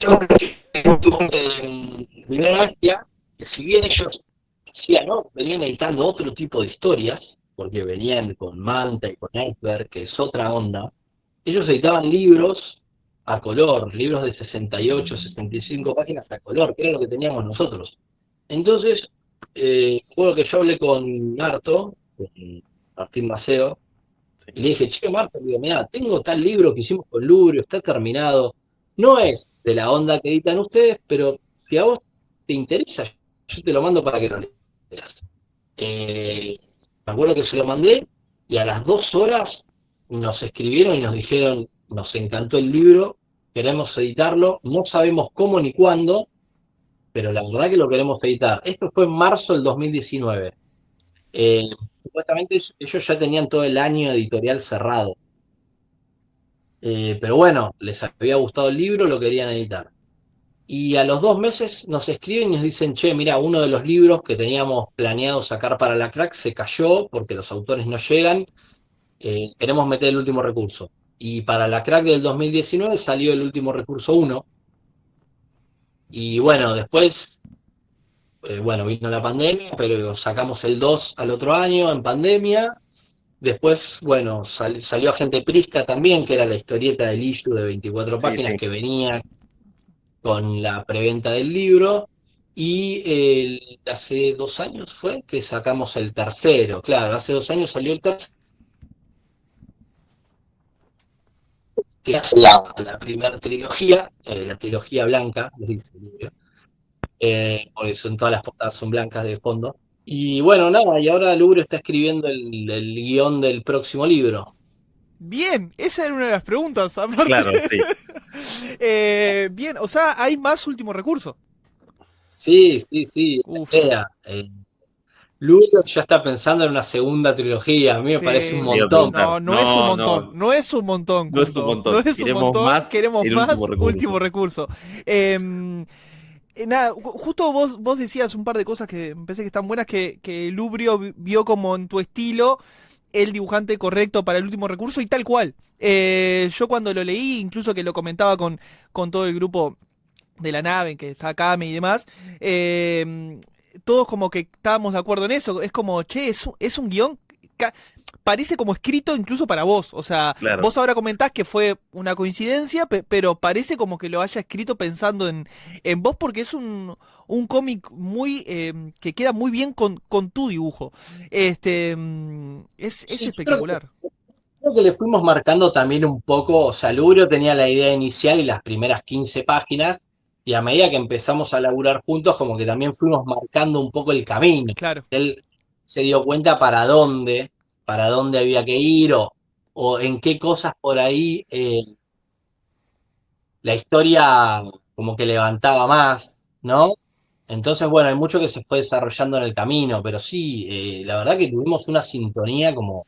yo que si bien ellos decían, ¿no? Venían editando otro tipo de historias, porque venían con Manta y con Iceberg, que es otra onda, ellos editaban libros a color, libros de 68, 65 páginas a color, que era lo que teníamos nosotros. Entonces, recuerdo que yo hablé con Narto, con Martín Maceo, Sí, y le dije, che, Marta, digo, mirá, tengo tal libro que hicimos con Lubrio, está terminado. No es de la onda que editan ustedes, pero si a vos te interesa, yo te lo mando para que lo leas. Eh, Me acuerdo que se lo mandé y a las 2 horas nos escribieron y nos dijeron, nos encantó el libro, queremos editarlo, no sabemos cómo ni cuándo, pero la verdad que lo queremos editar. Esto fue en marzo del 2019. Eh, Supuestamente ellos ya tenían todo el año editorial cerrado. Pero bueno, les había gustado el libro, lo querían editar. Y a los 2 meses nos escriben y nos dicen, che, mira, uno de los libros que teníamos planeado sacar para la Crack se cayó porque los autores no llegan, queremos meter el último recurso. Y para la Crack del 2019 salió el último recurso uno. Y bueno, después, bueno, vino la pandemia, pero sacamos el 2 al otro año en pandemia. Después, bueno, salió Agente Prisca también, que era la historieta del issue de 24 sí, páginas sí. que venía con la preventa del libro. Y hace 2 años fue que sacamos el tercero. Claro, hace 2 años salió el tercero, que es la primera trilogía, la trilogía blanca, les dice el libro, porque son todas las portadas son blancas de fondo. Y bueno, nada, y ahora Lubro está escribiendo el guión del próximo libro. Bien, esa era una de las preguntas, aparte. Claro, sí. Bien, o sea, hay más último recurso. Sí, sí, sí, es la Uf, idea. Lubro ya está pensando en una segunda trilogía, a mí me parece un sí. Te iba a montón. preguntar. No, no es un No, montón. no, No es un montón, no es un Kundo. No montón. es un Queremos montón. más Queremos el último más recurso. último recurso. Em, nada, justo vos decías un par de cosas que me parece que están buenas que Lubrio vio como en tu estilo el dibujante correcto para el último recurso y tal cual. Yo cuando lo leí, incluso que lo comentaba con todo el grupo de la nave en que está Kame y demás, todos como que estábamos de acuerdo en eso. Es como, che, es un guión. Parece como escrito incluso para vos. O sea, Claro, vos ahora comentás que fue una coincidencia, pero parece como que lo haya escrito pensando en vos porque es un cómic muy que queda muy bien con tu dibujo. Es Sí, yo creo espectacular. que le fuimos marcando también un poco, o sea, Lubrio tenía la idea inicial y las primeras 15 páginas, y a medida que empezamos a laburar juntos, como que también fuimos marcando un poco el camino. Claro. Él se dio cuenta para dónde había que ir, o en qué cosas por ahí la historia como que levantaba más, ¿no? Entonces, bueno, hay mucho que se fue desarrollando en el camino, pero sí, la verdad que tuvimos una sintonía como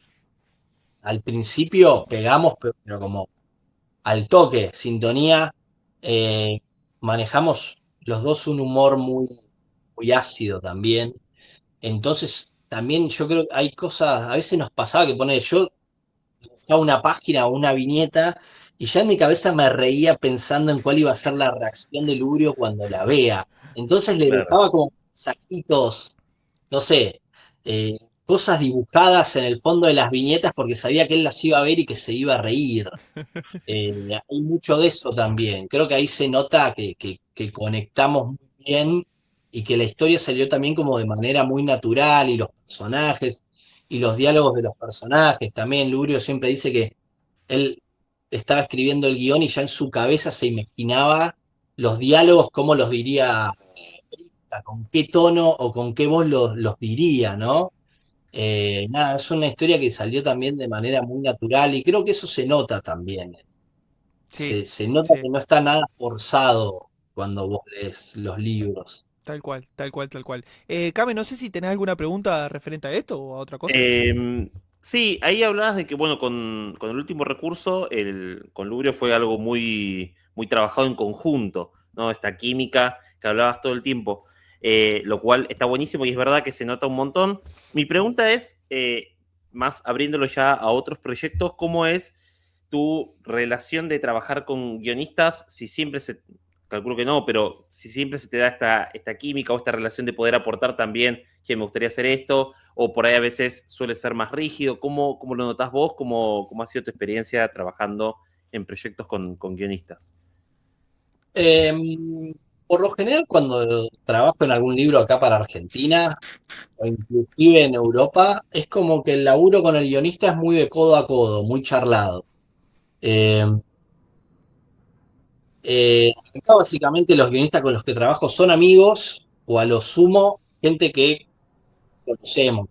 al principio pegamos, pero como al toque, sintonía, eh, manejamos los dos un humor muy ácido también. Entonces, también yo creo que hay cosas, a veces nos pasaba que pone yo dibujaba una página o una viñeta y ya en mi cabeza me reía pensando en cuál iba a ser la reacción de Lubrio cuando la vea. Entonces le claro. dejaba como saquitos, no sé, cosas dibujadas en el fondo de las viñetas porque sabía que él las iba a ver y que se iba a reír. Hay mucho de eso también. Creo que ahí se nota que conectamos muy bien y que la historia salió también como de manera muy natural y los personajes y los diálogos de los personajes. También Lurio siempre dice que él estaba escribiendo el guión y ya en su cabeza se imaginaba los diálogos, cómo los diría, con qué tono o con qué voz los diría, ¿no? Nada, es una historia que salió también de manera muy natural y creo que eso se nota también. Sí, Se nota sí, que no está nada forzado cuando vos lees los libros. tal cual, tal cual, tal cual. Cami, no sé si tenés alguna pregunta referente a esto o a otra cosa. Em, sí, ahí hablabas de que, bueno, con el último recurso, con Lubrio fue algo muy, muy trabajado en conjunto, ¿no? Esta química que hablabas todo el tiempo, lo cual está buenísimo y es verdad que se nota un montón. Mi pregunta es, más abriéndolo ya a otros proyectos, ¿cómo es tu relación de trabajar con guionistas? Si siempre se, calculo que no, pero si siempre se te da esta química o esta relación de poder aportar también, que me gustaría hacer esto, o por ahí a veces suele ser más rígido. ¿Cómo lo notás vos? ¿Cómo ha sido tu experiencia trabajando en proyectos con guionistas? Eh, por lo general, cuando trabajo en algún libro acá para Argentina, o inclusive en Europa, es como que el laburo con el guionista es muy de codo a codo, muy charlado. Eh, Acá básicamente los guionistas con los que trabajo son amigos, o a lo sumo, gente que conocemos,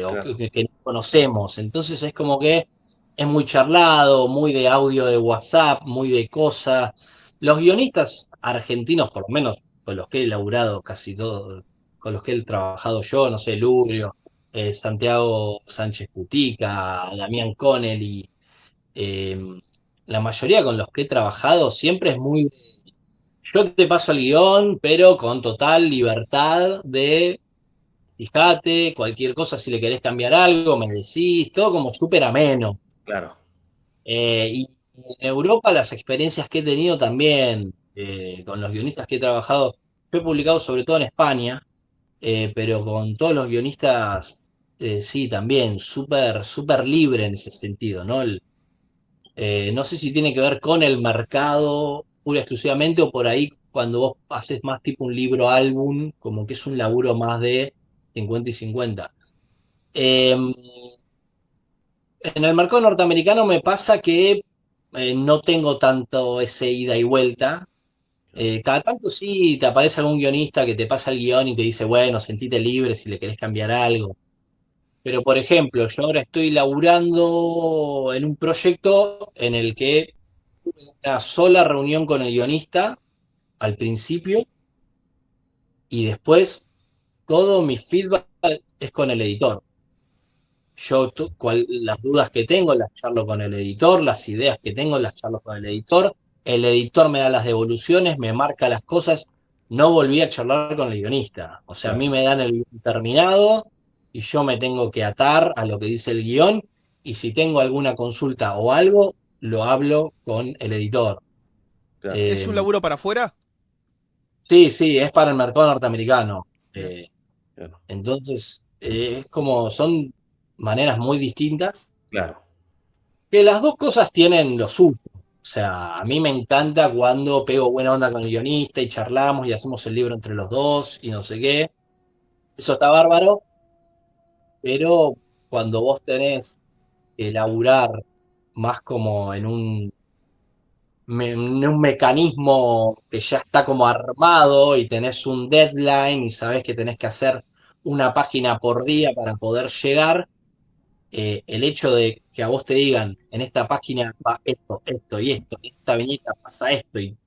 o Claro, que no conocemos. Entonces es como que es muy charlado, muy de audio de WhatsApp, muy de cosas. Los guionistas argentinos, por lo menos con los que he laburado casi todo, con los que he trabajado yo, no sé, Lubrio, Santiago Sánchez Cutica, Damián Connelly, eh, la mayoría con los que he trabajado siempre es muy... Yo te paso el guión, pero con total libertad de fíjate, cualquier cosa, si le querés cambiar algo, me decís, todo como súper ameno. claro, Y en Europa las experiencias que he tenido también con los guionistas que he trabajado, yo he publicado sobre todo en España, pero con todos los guionistas, sí, también, súper, súper libre en ese sentido, ¿no? No sé si tiene que ver con el mercado pura y exclusivamente o por ahí cuando vos haces más tipo un libro álbum, como que es un laburo más de 50 y 50. Eh, en el mercado norteamericano me pasa que no tengo tanto ese ida y vuelta. Cada tanto sí te aparece algún guionista que te pasa el guión y te dice, bueno, sentite libre si le querés cambiar algo. Pero, por ejemplo, yo ahora estoy laburando en un proyecto en el que tuve una sola reunión con el guionista al principio y después todo mi feedback es con el editor. Las dudas que tengo las charlo con el editor, las ideas que tengo las charlo con el editor me da las devoluciones, me marca las cosas, no volví a charlar con el guionista, o sea, a claro, mí me dan el guión terminado y yo me tengo que atar a lo que dice el guión y si tengo alguna consulta o algo, lo hablo con el editor. claro, ¿Es un Eh, laburo para afuera? sí, sí, es para el mercado norteamericano. Bien. claro, Entonces, es como son maneras muy distintas. claro, Que las dos cosas tienen lo suyo. O sea, a mí me encanta cuando pego buena onda con el guionista y charlamos y hacemos el libro entre los dos y no sé qué. Eso está bárbaro, pero cuando vos tenés que laburar más como en un mecanismo que ya está como armado y tenés un deadline y sabés que tenés que hacer una página por día para poder llegar, el hecho de que a vos te digan, en esta página va esto, esto y esto, en esta viñeta pasa esto y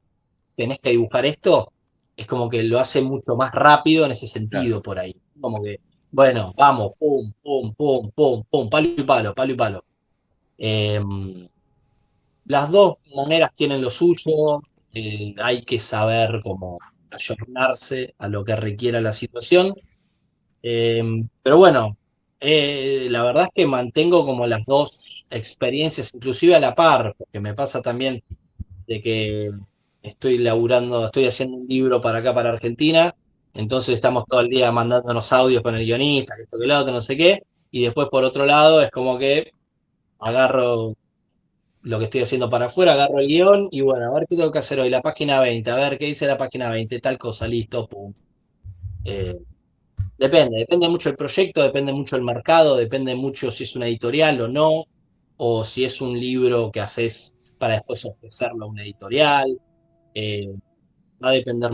tenés que dibujar esto, es como que lo hace mucho más rápido en ese claro, sentido por ahí. Como que, bueno, vamos, pum, pum, pum, pum, pum, palo y palo, palo y palo. Eh, las dos maneras tienen lo suyo, hay que saber cómo ayornarse a lo que requiera la situación. Pero bueno, la verdad es que mantengo como las dos experiencias, inclusive a la par, porque me pasa también de que estoy laburando, estoy haciendo un libro para acá, para Argentina, Entonces estamos todo el día mandándonos audios con el guionista, que esto, que lo otro, no sé qué. Y después por otro lado es como que agarro lo que estoy haciendo para afuera, agarro el guión y bueno, a ver qué tengo que hacer hoy, la página 20, a ver qué dice la página 20, tal cosa, listo, pum. Eh, depende mucho el proyecto, depende mucho el mercado, depende mucho si es una editorial o no, o si es un libro que haces para después ofrecerlo a una editorial. Eh, va a depender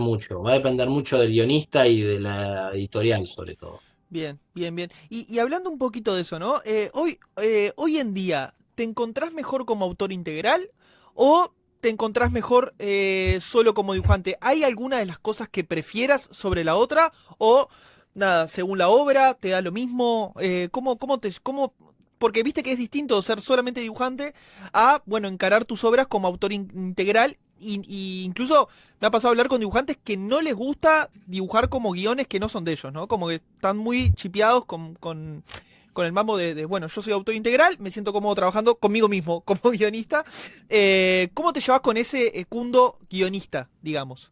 mucho del guionista y de la editorial sobre todo. Bien, bien, bien. Y hablando un poquito de eso, ¿no? Hoy en día, ¿te encontrás mejor como autor integral o te encontrás mejor solo como dibujante? ¿Hay alguna de las cosas que prefieras sobre la otra? ¿O nada, según la obra, te da lo mismo? Porque viste que es distinto ser solamente dibujante a, bueno, encarar tus obras como autor integral y incluso me ha pasado a hablar con dibujantes que no les gusta dibujar como guiones que no son de ellos, ¿no? Como que están muy chipeados con el mambo bueno, yo soy autor integral, me siento cómodo trabajando conmigo mismo como guionista. ¿Cómo te llevas con ese Kundo guionista, digamos?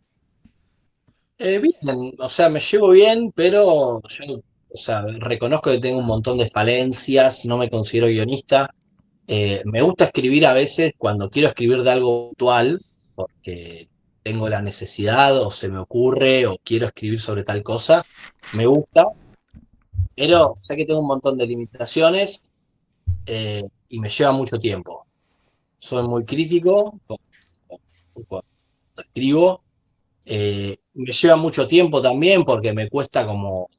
Bien, o sea, me llevo bien, pero yo, o sea, reconozco que tengo un montón de falencias, no me considero guionista. Me gusta escribir a veces cuando quiero escribir de algo puntual, porque tengo la necesidad o se me ocurre o quiero escribir sobre tal cosa. Me gusta, pero sé que tengo un montón de limitaciones y me lleva mucho tiempo. Soy muy crítico cuando escribo. Me lleva mucho tiempo también porque me cuesta como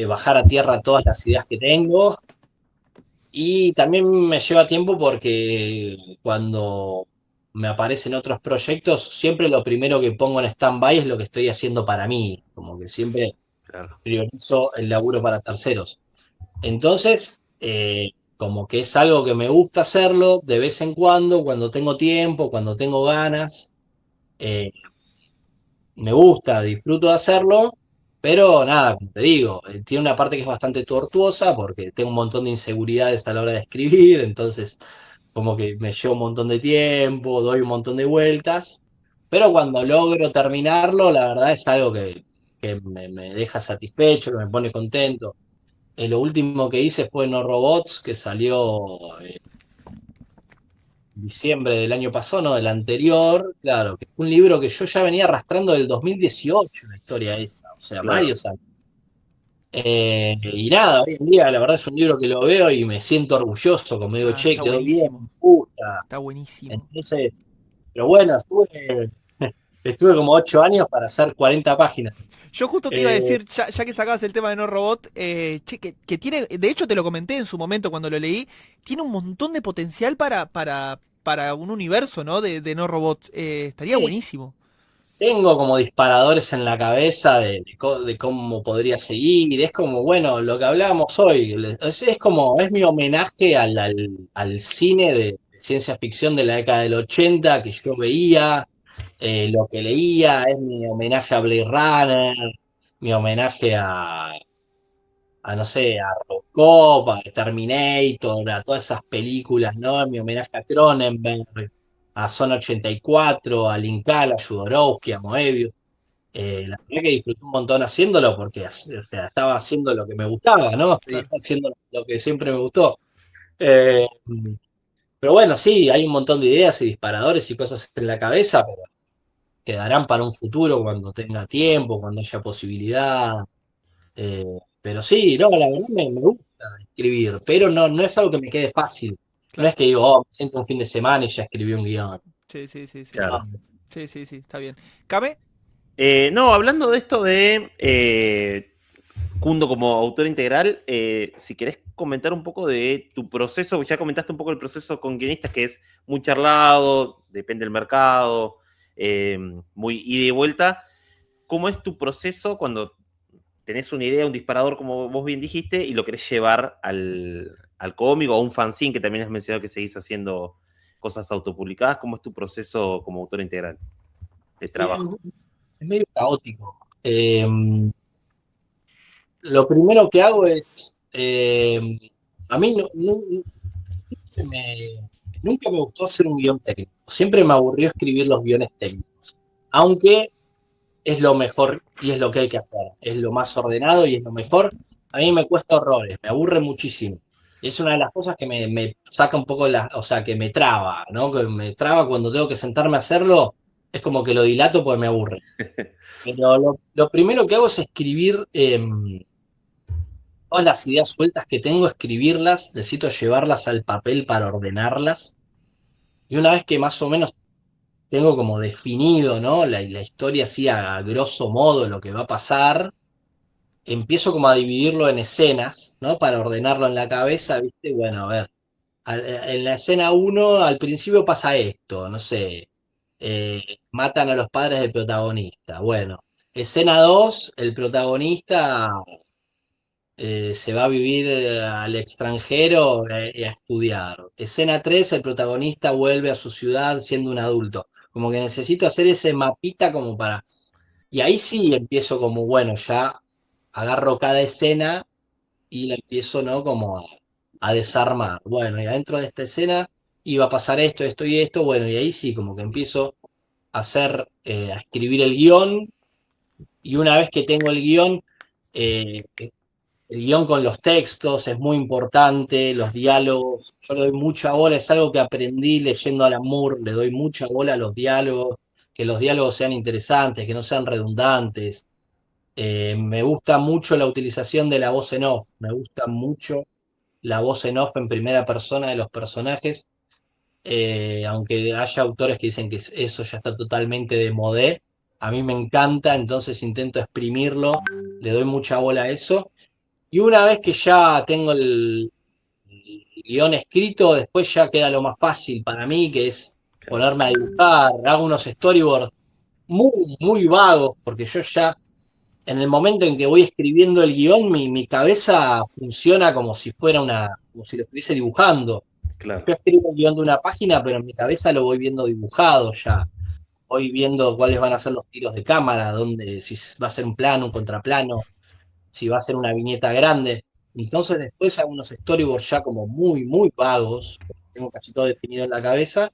bajar a tierra todas las ideas que tengo. Y también me lleva tiempo porque cuando me aparecen otros proyectos, siempre lo primero que pongo en stand-by es lo que estoy haciendo para mí. Como que siempre Claro. priorizo el laburo para terceros. Entonces, como que es algo que me gusta hacerlo de vez en cuando tengo tiempo, cuando tengo ganas. eh, Me gusta, disfruto de hacerlo, pero nada, como te digo, tiene una parte que es bastante tortuosa porque tengo un montón de inseguridades a la hora de escribir, entonces como que me lleva un montón de tiempo, doy un montón de vueltas, pero cuando logro terminarlo, la verdad es algo que me deja satisfecho, que me pone contento. Lo último que hice fue No Robots, que salió diciembre del año pasado, no, del anterior, claro, que fue un libro que yo ya venía arrastrando del 2018, la historia esa, o sea, Claro. varios años. Y nada, hoy en día la verdad es un libro que lo veo y me siento orgulloso, como digo, Ah, che, está quedó bien, buenísimo. me gusta. Está buenísimo. Entonces, pero bueno, estuve como 8 años para hacer 40 páginas. Yo justo te iba a Eh, decir, ya que sacabas el tema de No Robot, che, que tiene, de hecho te lo comenté en su momento cuando lo leí, tiene un montón de potencial para un universo, ¿no? De No Robot. Estaría sí, buenísimo. tengo como disparadores en la cabeza de cómo podría seguir. Es como, bueno, lo que hablábamos hoy. Es como, es mi homenaje al cine de ciencia ficción de la década del 80 que yo veía, lo que leía. Es mi homenaje a Blade Runner, mi homenaje no sé, a Robocop, a Terminator, a todas esas películas, ¿no? Mi homenaje a Cronenberg, a Zona 84, a Linkala, a Jodorowsky, a Moebius. La verdad que disfruté un montón haciéndolo porque o sea, estaba haciendo lo que me gustaba, ¿no? Estoy Claro. haciendo lo que siempre me gustó. Eh, pero bueno, sí, hay un montón de ideas y disparadores y cosas en la cabeza, pero quedarán para un futuro cuando tenga tiempo, cuando haya posibilidad. Eh, pero sí, no, la verdad me gusta escribir, pero no es algo que me quede fácil. No Claro. es que digo, oh, me siento un fin de semana y ya escribí un guión. Sí, sí, sí, sí. No, Claro. Sí, sí, sí, está bien. ¿Kame? No, hablando de esto de Kundo como autor integral, si querés comentar un poco de tu proceso, ya comentaste un poco el proceso con guionistas que es muy charlado, depende del mercado, muy ida y vuelta. ¿Cómo es tu proceso cuando tenés una idea, un disparador, como vos bien dijiste, y lo querés llevar al cómic o a un fanzine, que también has mencionado que seguís haciendo cosas autopublicadas? ¿Cómo es tu proceso como autor integral de y trabajo? es medio caótico. Lo primero que hago es, a mí me- nunca me gustó hacer un guión técnico, siempre me aburrió escribir los guiones técnicos, aunque es lo mejor y es lo que hay que hacer. Es lo más ordenado y es lo mejor. A mí me cuesta horrores, me aburre muchísimo. Y es una de las cosas que me saca un poco o sea, que me traba, ¿no? Que me traba cuando tengo que sentarme a hacerlo, es como que lo dilato porque me aburre. Pero lo primero que hago es escribir todas las ideas sueltas que tengo, escribirlas, necesito llevarlas al papel para ordenarlas. Y una vez que más o menos tengo como definido, ¿no? La historia así a grosso modo, lo que va a pasar, empiezo como a dividirlo en escenas, ¿no? Para ordenarlo en la cabeza, ¿viste? Bueno, a ver, en la escena uno al principio pasa esto, no sé, matan a los padres del protagonista. Bueno, escena 2 el protagonista se va a vivir al extranjero a estudiar. Escena 3 el protagonista vuelve a su ciudad siendo un adulto. Como que necesito hacer ese mapita como para... Y ahí sí empiezo como, bueno, ya agarro cada escena y la empiezo, ¿no? Como a desarmar. Bueno, y adentro de esta escena iba a pasar esto, esto y esto. Bueno, y ahí sí, como que empiezo a hacer, a escribir el guión. Y una vez que tengo eh, el guión con los textos es muy importante, los diálogos, yo le doy mucha bola, es algo que aprendí leyendo a Moore, le doy mucha bola a los diálogos, que los diálogos sean interesantes, que no sean redundantes. Me gusta mucho la utilización de la voz en off, me gusta mucho la voz en off en primera persona de los personajes, aunque haya autores que dicen que eso ya está totalmente de modé, a mí me encanta, entonces intento exprimirlo, le doy mucha bola a eso. Y una vez que ya tengo el guión escrito, después ya queda lo más fácil para mí, que es Claro. ponerme a dibujar, hago unos storyboards muy vagos, porque yo ya, en el momento en que voy escribiendo el guión, mi cabeza funciona como si fuera como si lo estuviese dibujando. Claro. Yo escribo el guión de una página, pero en mi cabeza lo voy viendo dibujado ya. Voy viendo cuáles van a ser los tiros de cámara, dónde, si va a ser un plano, un contraplano, si va a ser una viñeta grande. Entonces después hago unos storyboards ya como muy vagos, tengo casi todo definido en la cabeza,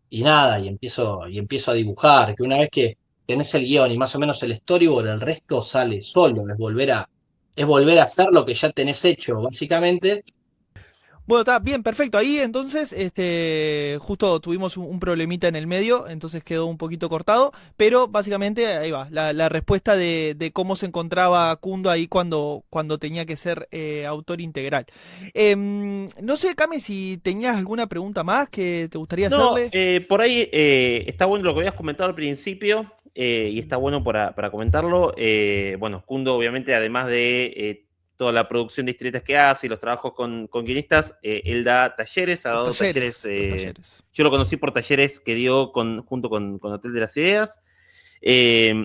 y nada, y empiezo a dibujar, que una vez que tenés el guión y más o menos el storyboard, el resto sale solo, es volver a hacer lo que ya tenés hecho, básicamente. Bueno, está bien, perfecto. Ahí entonces, justo tuvimos un problemita en el medio, entonces quedó un poquito cortado, pero básicamente ahí va, la respuesta de cómo se encontraba Kundo ahí cuando tenía que ser autor integral. No sé, Kame, si tenías alguna pregunta más que te gustaría No, hacerle. por ahí está bueno lo que habías comentado al principio y está bueno para comentarlo. Bueno, Kundo, obviamente, además de toda la producción de historietas que hace y los trabajos con guionistas, él da talleres, ha Los dado talleres. talleres, los talleres. Yo lo conocí por talleres que dio junto con Hotel de las Ideas.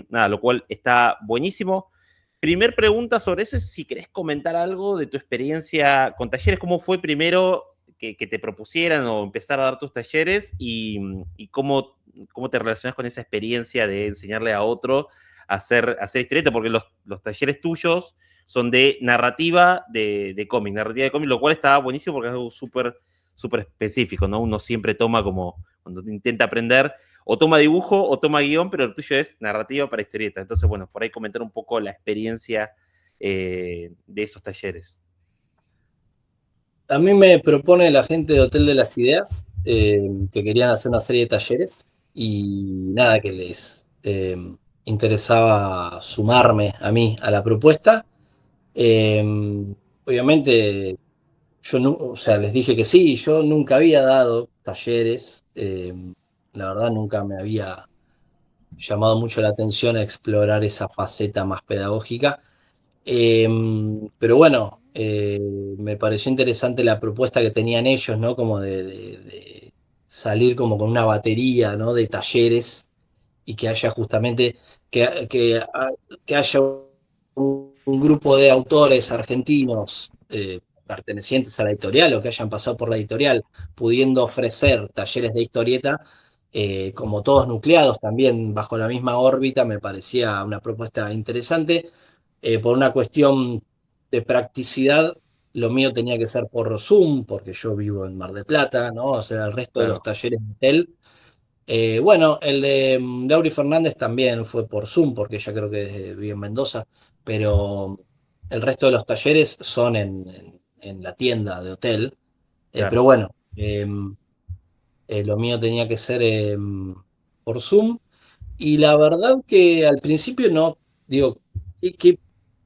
Nada, lo cual está buenísimo. Primer pregunta sobre eso es si querés comentar algo de tu experiencia con talleres, cómo fue primero que te propusieran o empezar a dar tus talleres y cómo te relacionas con esa experiencia de enseñarle a otro a hacer historieta, porque los talleres tuyos son de narrativa narrativa de cómic, lo cual está buenísimo porque es algo súper específico, ¿no? Uno siempre toma como, cuando intenta aprender, o toma dibujo o toma guión, pero el tuyo es narrativa para historieta. Entonces, bueno, por ahí comentar un poco la experiencia de esos talleres. A mí me propone la gente de Hotel de las Ideas que querían hacer una serie de talleres y nada, que les interesaba sumarme a mí a la propuesta. Eh, Obviamente, yo o sea, les dije que sí, yo nunca había dado talleres, la verdad nunca me había llamado mucho la atención a explorar esa faceta más pedagógica. Eh, pero bueno, me pareció interesante la propuesta que tenían ellos, ¿no? Como de salir como con una batería, ¿no? De talleres y que haya justamente, que haya un grupo de autores argentinos pertenecientes a la editorial o que hayan pasado por la editorial, pudiendo ofrecer talleres de historieta, como todos nucleados también bajo la misma órbita, me parecía una propuesta interesante. Por una cuestión de practicidad, lo mío tenía que ser por Zoom, porque yo vivo en Mar del Plata, ¿no? O sea, el resto de los Claro. talleres de hotel Bueno, el de Lauri Fernández también fue por Zoom, porque ella creo que vive en Mendoza, pero el resto de los talleres son en la tienda de hotel. Pero Claro, bueno, lo mío tenía que ser por Zoom. Y la verdad que al principio no, digo,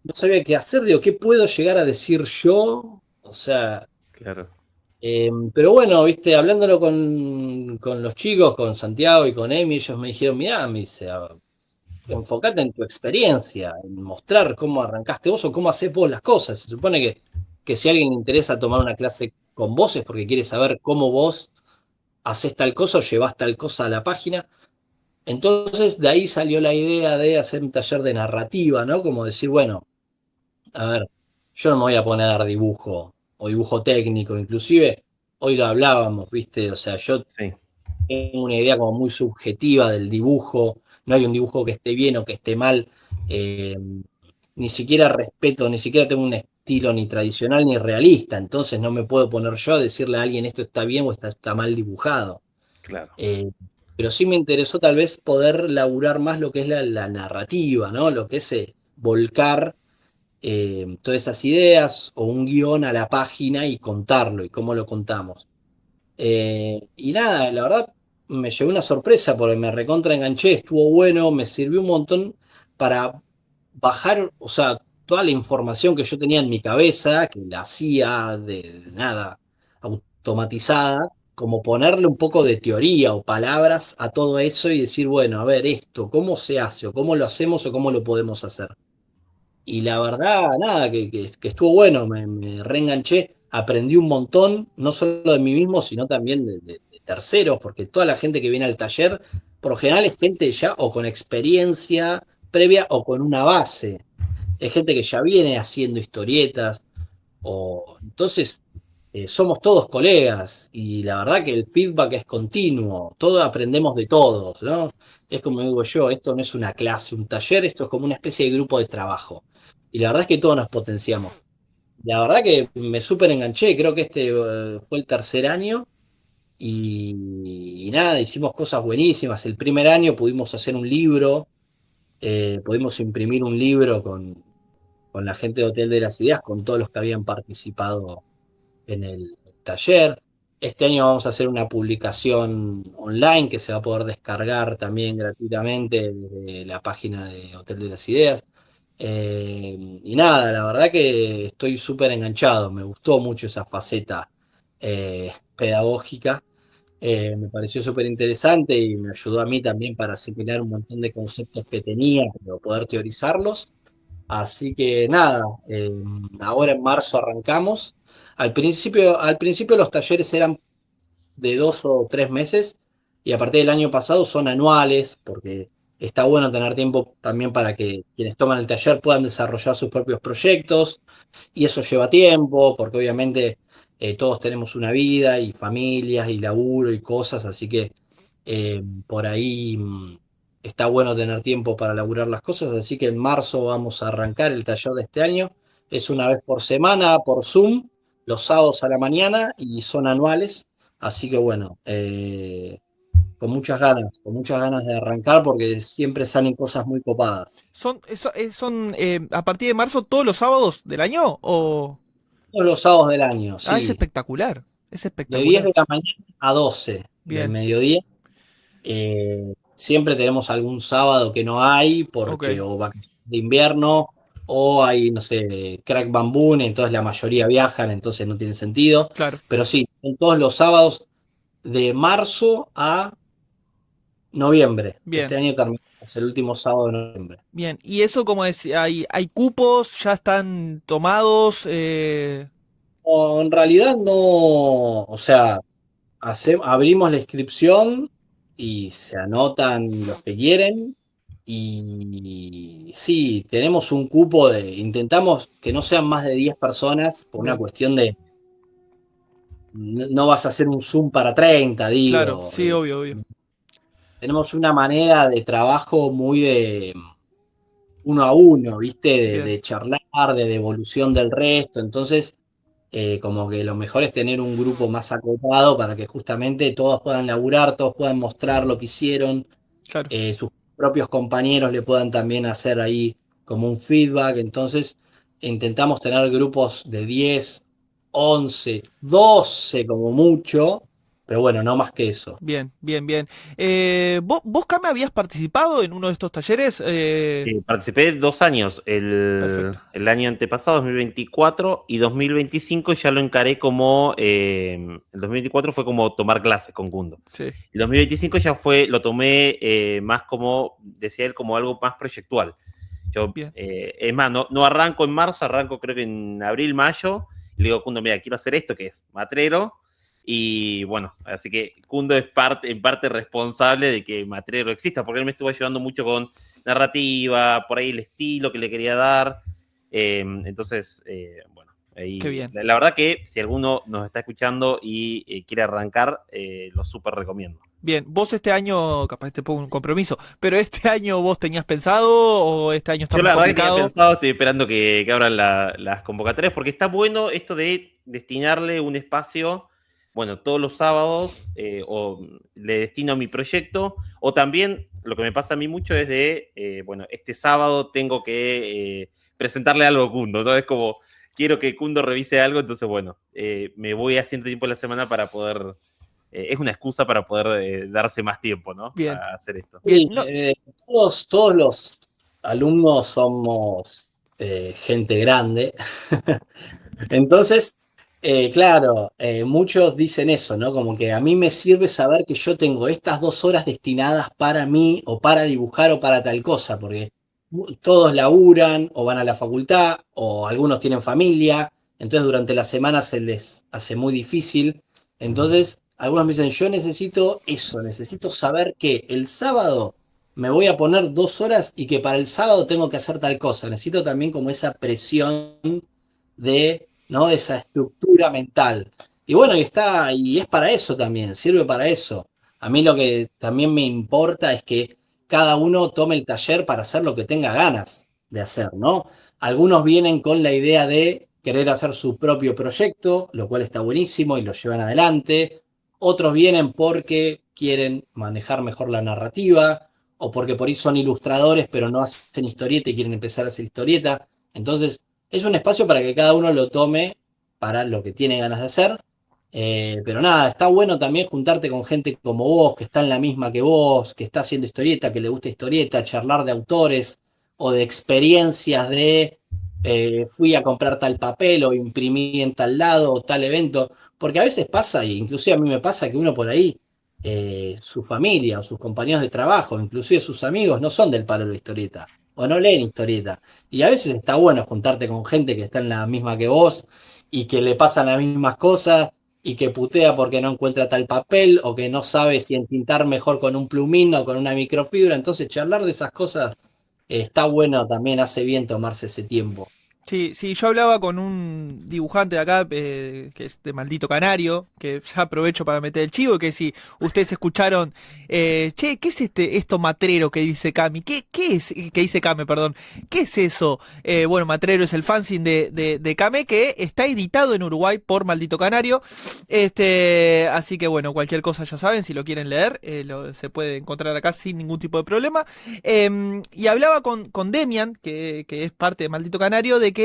no sabía qué hacer, digo, ¿qué puedo llegar a decir yo? O sea, claro, pero bueno, viste, hablándolo con los chicos, con Santiago y con Emi, ellos me dijeron, mirá, me dice, enfocate en tu experiencia, en mostrar cómo arrancaste vos o cómo hacés vos las cosas. Se supone que si a alguien le interesa tomar una clase con vos es porque quiere saber cómo vos hacés tal cosa o llevás tal cosa a la página. Entonces de ahí salió la idea de hacer un taller de narrativa, ¿no? Como decir, bueno, a ver, yo no me voy a poner a dar dibujo o dibujo técnico, inclusive hoy lo hablábamos, ¿viste? O sea, yo sí, tengo una idea como muy subjetiva del dibujo, no hay un dibujo que esté bien o que esté mal, eh, ni siquiera respeto, ni siquiera tengo un estilo ni tradicional ni realista, entonces no me puedo poner yo a decirle a alguien esto está bien o está mal dibujado. claro, Eh, pero sí me interesó tal vez poder laburar más lo que es la narrativa, ¿no? Lo que es volcar todas esas ideas o un guión a la página y contarlo y cómo lo contamos. Y nada, la verdad me llevé una sorpresa porque me recontra enganché, estuvo bueno, me sirvió un montón para bajar, o sea, toda la información que yo tenía en mi cabeza, que la hacía de nada, automatizada, como ponerle un poco de teoría o palabras a todo eso y decir, bueno, a ver, esto, ¿cómo se hace? O cómo lo hacemos o cómo lo podemos hacer. Y la verdad, nada, que estuvo bueno, me reenganché, aprendí un montón, no solo de mí mismo, sino también de terceros, porque toda la gente que viene al taller, por lo general es gente ya o con experiencia previa o con una base. Es gente que ya viene haciendo historietas, entonces somos todos colegas y la verdad que el feedback es continuo, todos aprendemos de todos, ¿no? Es como digo yo, esto no es una clase, un taller, esto es como una especie de grupo de trabajo. Y la verdad es que todos nos potenciamos. La verdad que me súper enganché, creo que este fue el tercer año y nada, hicimos cosas buenísimas. El primer año pudimos hacer un libro, pudimos imprimir un libro con la gente de Hotel de las Ideas, con todos los que habían participado en el taller. Este año vamos a hacer una publicación online que se va a poder descargar también gratuitamente de la página de Hotel de las Ideas. Y nada, la verdad que estoy súper enganchado, me gustó mucho esa faceta pedagógica, me pareció súper interesante y me ayudó a mí también para asimilar un montón de conceptos que tenía, pero poder teorizarlos. Así que nada, ahora en marzo arrancamos. Al principio los talleres eran de 2 o 3 meses y a partir del año pasado son anuales porque está bueno tener tiempo también para que quienes toman el taller puedan desarrollar sus propios proyectos y eso lleva tiempo porque obviamente todos tenemos una vida y familias y laburo y cosas, así que por ahí está bueno tener tiempo para laburar las cosas, así que en marzo vamos a arrancar el taller de este año. Es una vez por semana por Zoom, los sábados a la mañana y son anuales, así que bueno, con muchas ganas de arrancar porque siempre salen cosas muy copadas. Son a partir de marzo todos los sábados del año o... Todos los sábados del año, Ah, es sí, espectacular, es de 10 espectacular. de la mañana a 12 del Bien, mediodía. Siempre tenemos algún sábado que no hay, ok, porque o vacaciones de invierno, o hay, no sé, crack bambún, entonces la mayoría viajan, entonces no tiene sentido. claro, Pero sí, son todos los sábados de marzo a noviembre. Este bien, año terminamos el último sábado de noviembre. bien. Y eso como es, hay cupos, ya están tomados, O en realidad no, o sea, abrimos la inscripción y se anotan los que quieren. Y sí, tenemos un cupo intentamos que no sean más de 10 personas por una bien, cuestión de, no vas a hacer un Zoom para 30 claro, digo. sí, obvio, obvio. Tenemos una manera de trabajo muy de uno a uno, ¿viste? De, Bien, de charlar, de devolución del resto. Entonces, como que lo mejor es tener un grupo más acotado para que justamente todos puedan laburar, todos puedan mostrar lo que hicieron, Claro. sus propios compañeros le puedan también hacer ahí como un feedback. Entonces, intentamos tener grupos de 10, 11, 12 como mucho, pero bueno, no más que eso. Bien, bien, bien. ¿Vos, Cami, habías participado en uno de estos talleres? Participé 2 años, Perfecto. el año antepasado, 2024, y 2025 ya lo encaré como, el 2024 fue como tomar clases con Kundo. Sí, El 2025 ya lo tomé más como, decía él, como algo más proyectual. Yo, bien. es más, no arranco en marzo, arranco creo que en abril, mayo, y le digo, Kundo, mira, quiero hacer esto, que es Matrero, y bueno, así que Kundo es en parte responsable de que Matrero exista, porque él me estuvo ayudando mucho con narrativa, por ahí el estilo que le quería dar. Entonces, bueno, Qué ahí, bien. la verdad que si alguno nos está escuchando y quiere arrancar, lo súper recomiendo. Bien, vos este año, capaz te pongo un compromiso, pero este año vos tenías pensado o este año está Yo muy la verdad que tenía complicado. pensado, estoy esperando que abran las convocatorias, porque está bueno esto de destinarle un espacio, bueno, todos los sábados, o le destino a mi proyecto, o también lo que me pasa a mí mucho es bueno, este sábado tengo que presentarle algo a Kundo, ¿no? Es como, quiero que Kundo revise algo, entonces, bueno, me voy haciendo tiempo en la semana para poder, es una excusa para poder darse más tiempo, ¿no? Bien, A hacer esto. bien. Sí, No, todos los alumnos somos gente grande. Entonces, claro, muchos dicen eso, ¿no? Como que a mí me sirve saber que yo tengo estas 2 horas destinadas para mí o para dibujar o para tal cosa, porque todos laburan o van a la facultad o algunos tienen familia, entonces durante la semana se les hace muy difícil. Entonces, algunos me dicen, yo necesito eso, necesito saber que el sábado me voy a poner 2 horas y que para el sábado tengo que hacer tal cosa. Necesito también como esa presión de, ¿no? De esa estructura mental. Y bueno, y es para eso también, sirve para eso. A mí lo que también me importa es que cada uno tome el taller para hacer lo que tenga ganas de hacer, ¿no? Algunos vienen con la idea de querer hacer su propio proyecto, lo cual está buenísimo y lo llevan adelante. Otros vienen porque quieren manejar mejor la narrativa o porque por ahí son ilustradores pero no hacen historieta y quieren empezar a hacer historieta. Entonces, es un espacio para que cada uno lo tome para lo que tiene ganas de hacer. Pero nada, está bueno también juntarte con gente como vos, que está en la misma que vos, que está haciendo historieta, que le gusta historieta, charlar de autores o de experiencias de fui a comprar tal papel o imprimí en tal lado o tal evento. Porque a veces pasa, y inclusive a mí me pasa que uno por ahí, su familia o sus compañeros de trabajo, inclusive sus amigos, no son del palo de la historieta o no leen historieta. Y a veces está bueno juntarte con gente que está en la misma que vos y que le pasan las mismas cosas y que putea porque no encuentra tal papel o que no sabe si entintar mejor con un plumín o con una microfibra. Entonces, charlar de esas cosas está bueno también, hace bien tomarse ese tiempo. sí, sí, yo hablaba con un dibujante de acá, que es de Maldito Canario, que ya aprovecho para meter el chivo, que si ustedes escucharon, che, ¿qué es esto matrero que dice Cami? ¿Qué es, que dice Kame, perdón? ¿Qué es eso? Bueno, Matrero es el fanzine de Kame que está editado en Uruguay por Maldito Canario. Así que bueno, cualquier cosa ya saben, si lo quieren leer, se puede encontrar acá sin ningún tipo de problema. Y hablaba con Demian, que es parte de Maldito Canario, de que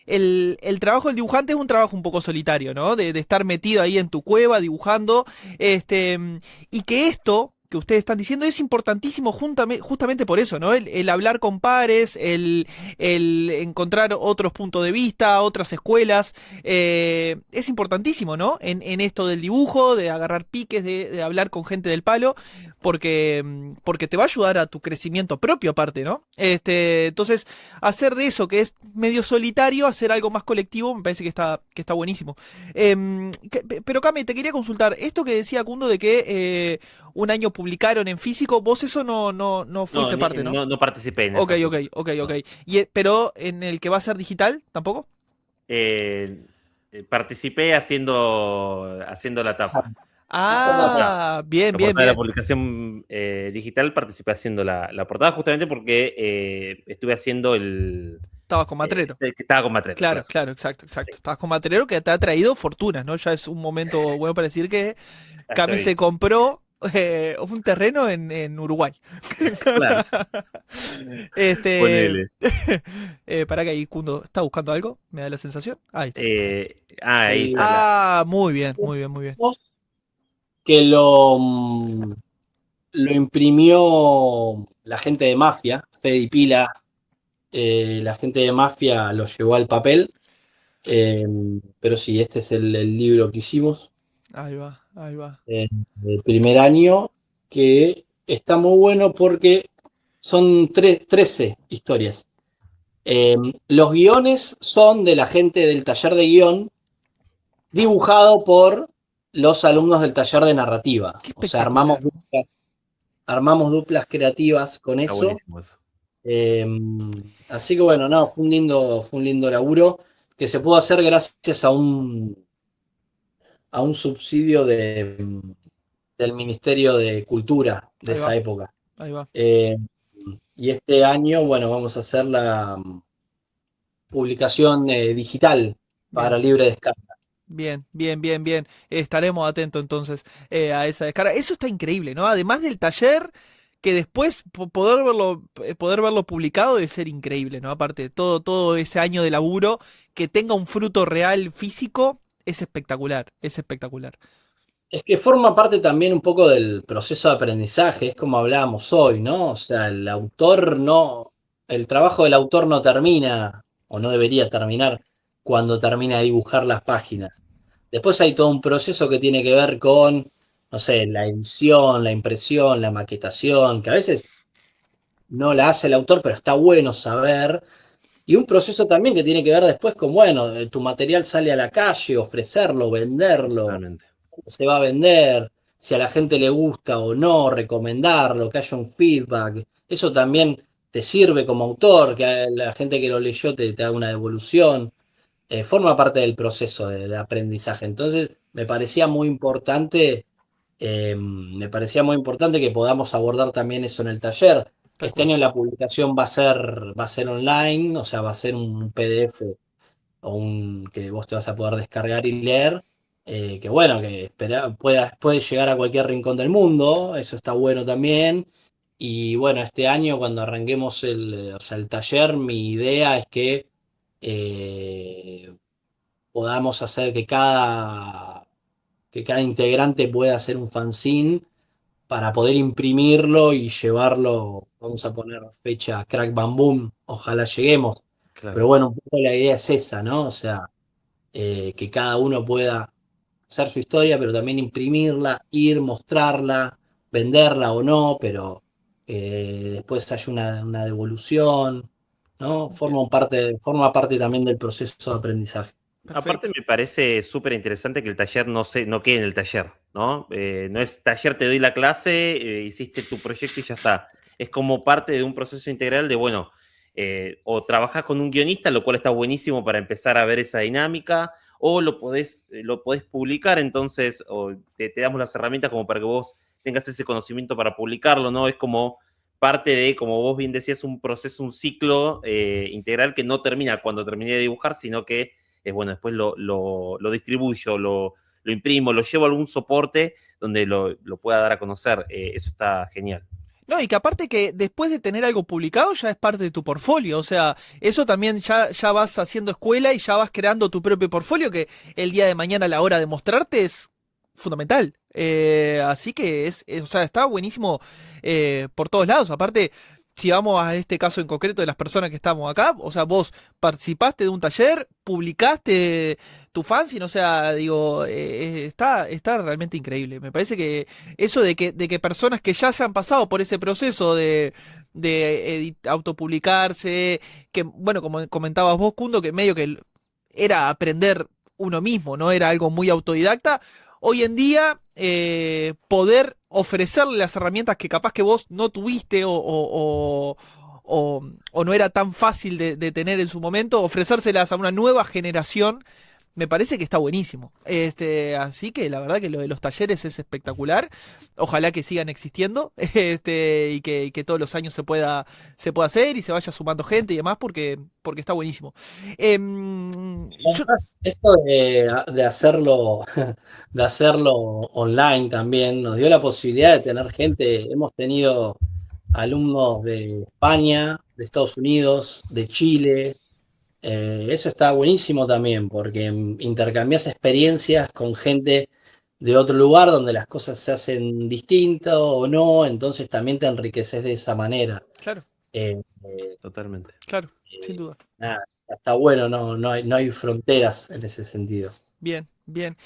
el trabajo del dibujante es un trabajo un poco solitario, ¿no? De estar metido ahí en tu cueva dibujando, este, y que esto que ustedes están diciendo es importantísimo justamente por eso, ¿no? El hablar con pares, el encontrar otros puntos de vista, otras escuelas, es importantísimo, ¿no? En esto del dibujo, de agarrar piques, de hablar con gente del palo, porque te va a ayudar a tu crecimiento propio aparte, ¿no? Entonces, hacer de eso que es medio solitario, hacer algo más colectivo, me parece que está buenísimo. Pero Cami, te quería consultar, esto que decía Kundo de que un año publicaron en físico, vos eso no No, fuiste parte, ¿no? no participé en Ok, eso. ok, ok, ok. No. Pero en el que va a ser digital, ¿tampoco? Eh, Participé haciendo la tapa. Hacer la tapa. Ah, bien, La bien, portada de la bien. publicación digital, participé haciendo la portada justamente porque estuve haciendo Estabas con Matrero. Estaba con Matrero, Claro, claro. claro, exacto, exacto. Sí, Estabas con Matrero que te ha traído fortunas, ¿no? Ya es un momento bueno para decir que ya Cami se estoy, compró un terreno en Uruguay. claro, Este, ponele. para que ahí Kundo está buscando algo, me da la sensación. Ahí está. Ahí El está la... Muy bien, muy bien, muy bien. que lo imprimió la gente de Mafia, Fede y Pila, la gente de Mafia lo llevó al papel, eh, pero sí, este es el libro que hicimos Ahí va, ahí va. el primer año, que está muy bueno porque son 13 historias. Los guiones son de la gente del taller de guión, dibujado por los alumnos del taller de narrativa. Qué O sea, espectacular. armamos duplas creativas con Está eso. buenísimo eso. Eh, Así que bueno, no, fue un lindo laburo que se pudo hacer gracias a un subsidio del Ministerio de Cultura de Ahí va, esa época. ahí va. Eh, y este año, bueno, vamos a hacer la publicación digital para Bien. libre descarga. Bien, bien, bien, bien. Estaremos atentos entonces a esa descarga. Eso está increíble, ¿no? Además del taller, que después poder verlo publicado debe ser increíble, ¿no? Aparte de todo ese año de laburo, que tenga un fruto real físico, es espectacular, es espectacular. Es que forma parte también un poco del proceso de aprendizaje, es como hablábamos hoy, ¿no? O sea, el trabajo del autor no termina, o no debería terminar, cuando termina de dibujar las páginas. Después hay todo un proceso que tiene que ver con, no sé, la edición, la impresión, la maquetación, que a veces no la hace el autor, pero está bueno saber. Y un proceso también que tiene que ver después con, bueno, tu material sale a la calle, ofrecerlo, venderlo, Totalmente. se va a vender, si a la gente le gusta o no, recomendarlo, que haya un feedback. Eso también te sirve como autor, que a la gente que lo leyó te haga una devolución. Forma parte del proceso de aprendizaje. Entonces, me parecía muy importante que podamos abordar también eso en el taller. Tal Este cual. año la publicación va a ser online, o sea, va a ser un PDF o un que vos te vas a poder descargar y leer, que bueno, puede llegar a cualquier rincón del mundo, eso está bueno también. Y bueno, este año cuando arranquemos o sea, el taller, mi idea es que eh, podamos hacer que cada integrante pueda hacer un fanzine para poder imprimirlo y llevarlo, vamos a poner fecha Crack Bam Boom, ojalá lleguemos. Claro. Pero bueno, un poco la idea es esa, ¿no? O sea, que cada uno pueda hacer su historia, pero también imprimirla, ir, mostrarla, venderla o no, pero después hay una devolución, ¿no? Bien, Forma parte también del proceso de aprendizaje. Aparte perfecto. me parece súper interesante que el taller no quede en el taller, ¿no? No es taller, te doy la clase, hiciste tu proyecto y ya está. Es como parte de un proceso integral de, bueno, o trabajás con un guionista, lo cual está buenísimo para empezar a ver esa dinámica, o lo podés publicar, entonces, o te damos las herramientas como para que vos tengas ese conocimiento para publicarlo, ¿no? Es como parte de, como vos bien decías, un proceso, un ciclo integral que no termina cuando terminé de dibujar, sino que bueno, después lo distribuyo, lo imprimo, lo llevo a algún soporte donde lo pueda dar a conocer. Eso está genial. No, y que aparte que después de tener algo publicado ya es parte de tu portfolio, o sea, eso también ya vas haciendo escuela y ya vas creando tu propio portfolio que el día de mañana a la hora de mostrarte es fundamental. Así que o sea, está buenísimo por todos lados. Aparte, si vamos a este caso en concreto de las personas que estamos acá, o sea, vos participaste de un taller, publicaste tu fanzine, o sea, digo, está realmente increíble. Me parece que eso de que personas que ya se han pasado por ese proceso de autopublicarse, que, bueno, como comentabas vos, Kundo, que medio que era aprender uno mismo, ¿no? Era algo muy autodidacta. Hoy en día, poder ofrecerle las herramientas que capaz que vos no tuviste o no era tan fácil de tener en su momento, ofrecérselas a una nueva generación me parece que está buenísimo. Así que la verdad que lo de los talleres es espectacular. Ojalá que sigan existiendo, y que todos los años se pueda hacer y se vaya sumando gente y demás, porque está buenísimo. Yo, Además, esto de hacerlo, de hacerlo online también nos dio la posibilidad de tener gente. Hemos tenido alumnos de España, de Estados Unidos, de Chile. Eso está buenísimo también porque intercambias experiencias con gente de otro lugar donde las cosas se hacen distinto o no, entonces también te enriqueces de esa manera. claro, Eh, eh, Totalmente. claro, sin duda. Nada, está bueno, no hay fronteras en ese sentido. Bien, bien.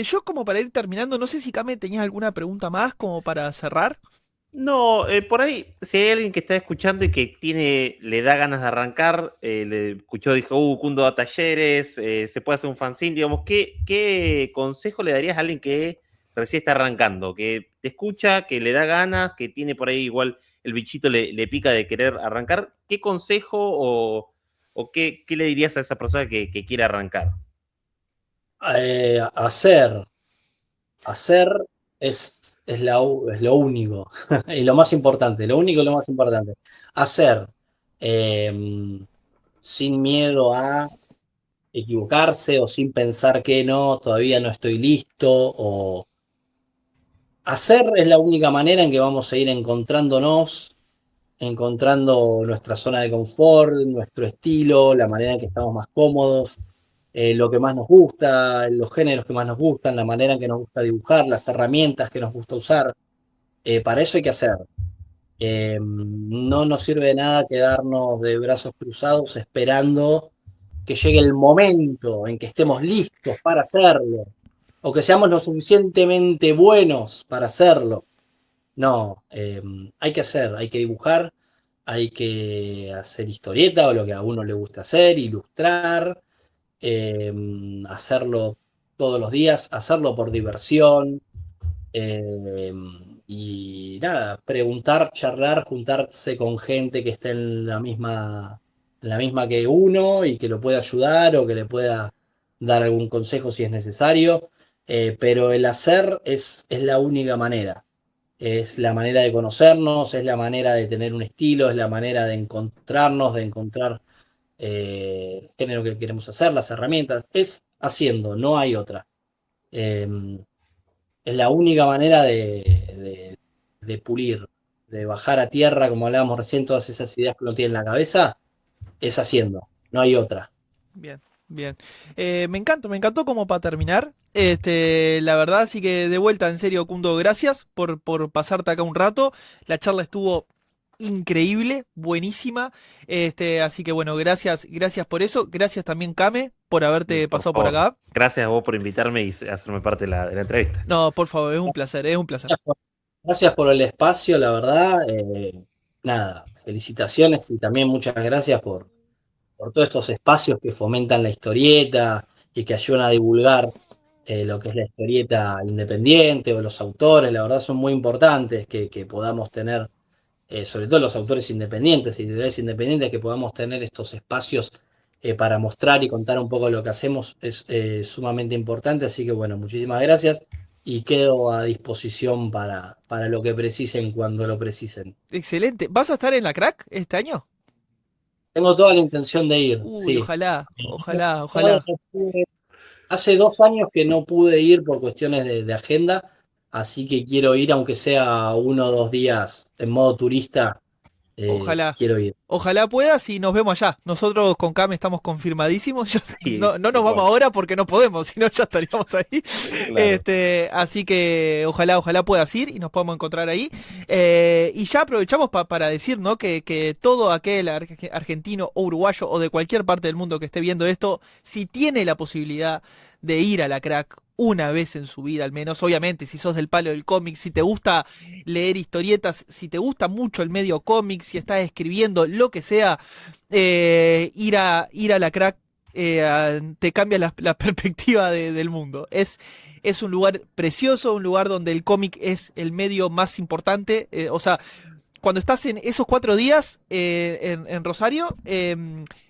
Yo como para ir terminando, no sé si Kame tenías alguna pregunta más como para cerrar. No, por ahí, si hay alguien que está escuchando y que le da ganas de arrancar, le escuchó, dijo, Kundo da talleres, se puede hacer un fanzine, digamos, ¿qué consejo le darías a alguien que recién está arrancando, que te escucha, que le da ganas, que tiene por ahí igual el bichito le pica de querer arrancar? ¿Qué consejo o qué le dirías a esa persona que quiere arrancar? Hacer, hacer es lo único y lo más importante, lo único y lo más importante. Hacer eh, sin miedo a equivocarse o sin pensar que no, todavía no estoy listo o hacer es la única manera en que vamos a ir encontrándonos, encontrando nuestra zona de confort, nuestro estilo, la manera en que estamos más cómodos, lo que más nos gusta, los géneros que más nos gustan, la manera en que nos gusta dibujar, las herramientas que nos gusta usar. Para eso hay que hacer. No nos sirve de nada quedarnos de brazos cruzados esperando que llegue el momento en que estemos listos para hacerlo, o que seamos lo suficientemente buenos para hacerlo. No, hay que hacer, hay que dibujar, hay que hacer historieta o lo que a uno le gusta hacer, ilustrar, eh, hacerlo todos los días, hacerlo por diversión, eh, y nada, preguntar, charlar, juntarse con gente que esté en la misma que uno y que lo pueda ayudar o que le pueda dar algún consejo si es necesario. Pero el hacer es la única manera. Es la manera de conocernos, es la manera de tener un estilo, es la manera de encontrarnos, de encontrar el género que queremos hacer, las herramientas. Es haciendo, no hay otra. Eh, es la única manera de pulir, de bajar a tierra, como hablábamos recién, todas esas ideas que uno tiene en la cabeza, es haciendo, no hay otra. Bien, bien. Me encantó como para terminar. La verdad, sí que de vuelta, en serio, Kundo, gracias por pasarte acá un rato. La charla estuvo increíble, buenísima. Así que bueno, gracias por eso. Gracias también, Kame, por haberte Por pasado por favor, acá. gracias a vos por invitarme y hacerme parte de la entrevista. No, por favor, es un placer, es un placer. Gracias por el espacio, la verdad. Nada, felicitaciones y también muchas gracias por todos estos espacios que fomentan la historieta y que ayudan a divulgar lo que es la historieta independiente o los autores. La verdad son muy importantes que podamos tener, sobre todo los autores independientes y editoriales independientes, que podamos tener estos espacios para mostrar y contar un poco lo que hacemos es sumamente importante. Así que bueno, muchísimas gracias y quedo a disposición para lo que precisen cuando lo precisen. Excelente. ¿Vas a estar en la Crack este año? Tengo toda la intención de ir, Uy, sí. ojalá, ojalá, ojalá. Hace 2 años que no pude ir por cuestiones de agenda, así que quiero ir, aunque sea 1 o 2 días en modo turista, Ojalá. quiero ir. Ojalá puedas y nos vemos allá. Nosotros con Cam estamos confirmadísimos. Sí, No tal nos vamos cual. ahora porque no podemos, si no ya estaríamos ahí. Claro. Así que ojalá puedas ir y nos podamos encontrar ahí. Y ya aprovechamos para decir, ¿no? Que todo aquel argentino o uruguayo o de cualquier parte del mundo que esté viendo esto, si tiene la posibilidad de ir a la Crack una vez en su vida al menos, obviamente, si sos del palo del cómic, si te gusta leer historietas, si te gusta mucho el medio cómic, si estás escribiendo, lo que sea, ir a la Crack te cambia la perspectiva del mundo. Es un lugar precioso, un lugar donde el cómic es el medio más importante. O sea, cuando estás en esos 4 días en Rosario,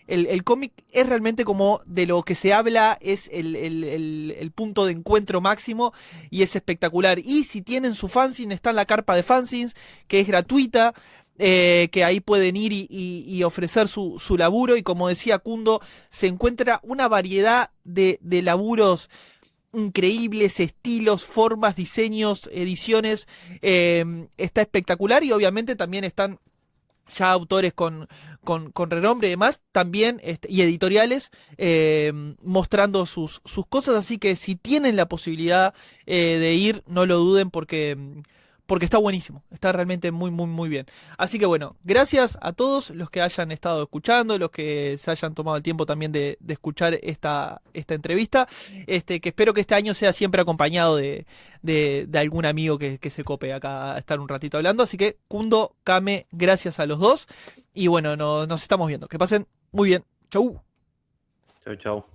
el cómic es realmente como de lo que se habla, es el punto de encuentro máximo y es espectacular. Y si tienen su fanzine, está en la carpa de fanzines, que es gratuita. Que ahí pueden ir y ofrecer su laburo. Y como decía Kundo, se encuentra una variedad de laburos increíbles, estilos, formas, diseños, ediciones. Está espectacular y obviamente también están ya autores con renombre y demás, también y editoriales mostrando sus cosas, así que si tienen la posibilidad de ir, no lo duden porque está buenísimo, está realmente muy, muy, muy bien. Así que bueno, gracias a todos los que hayan estado escuchando, los que se hayan tomado el tiempo también de escuchar esta entrevista, que espero que este año sea siempre acompañado de algún amigo que se cope acá a estar un ratito hablando. Así que, Kundo, Kame, gracias a los dos. Y bueno, nos estamos viendo. Que pasen muy bien. Chau. Chau, chau.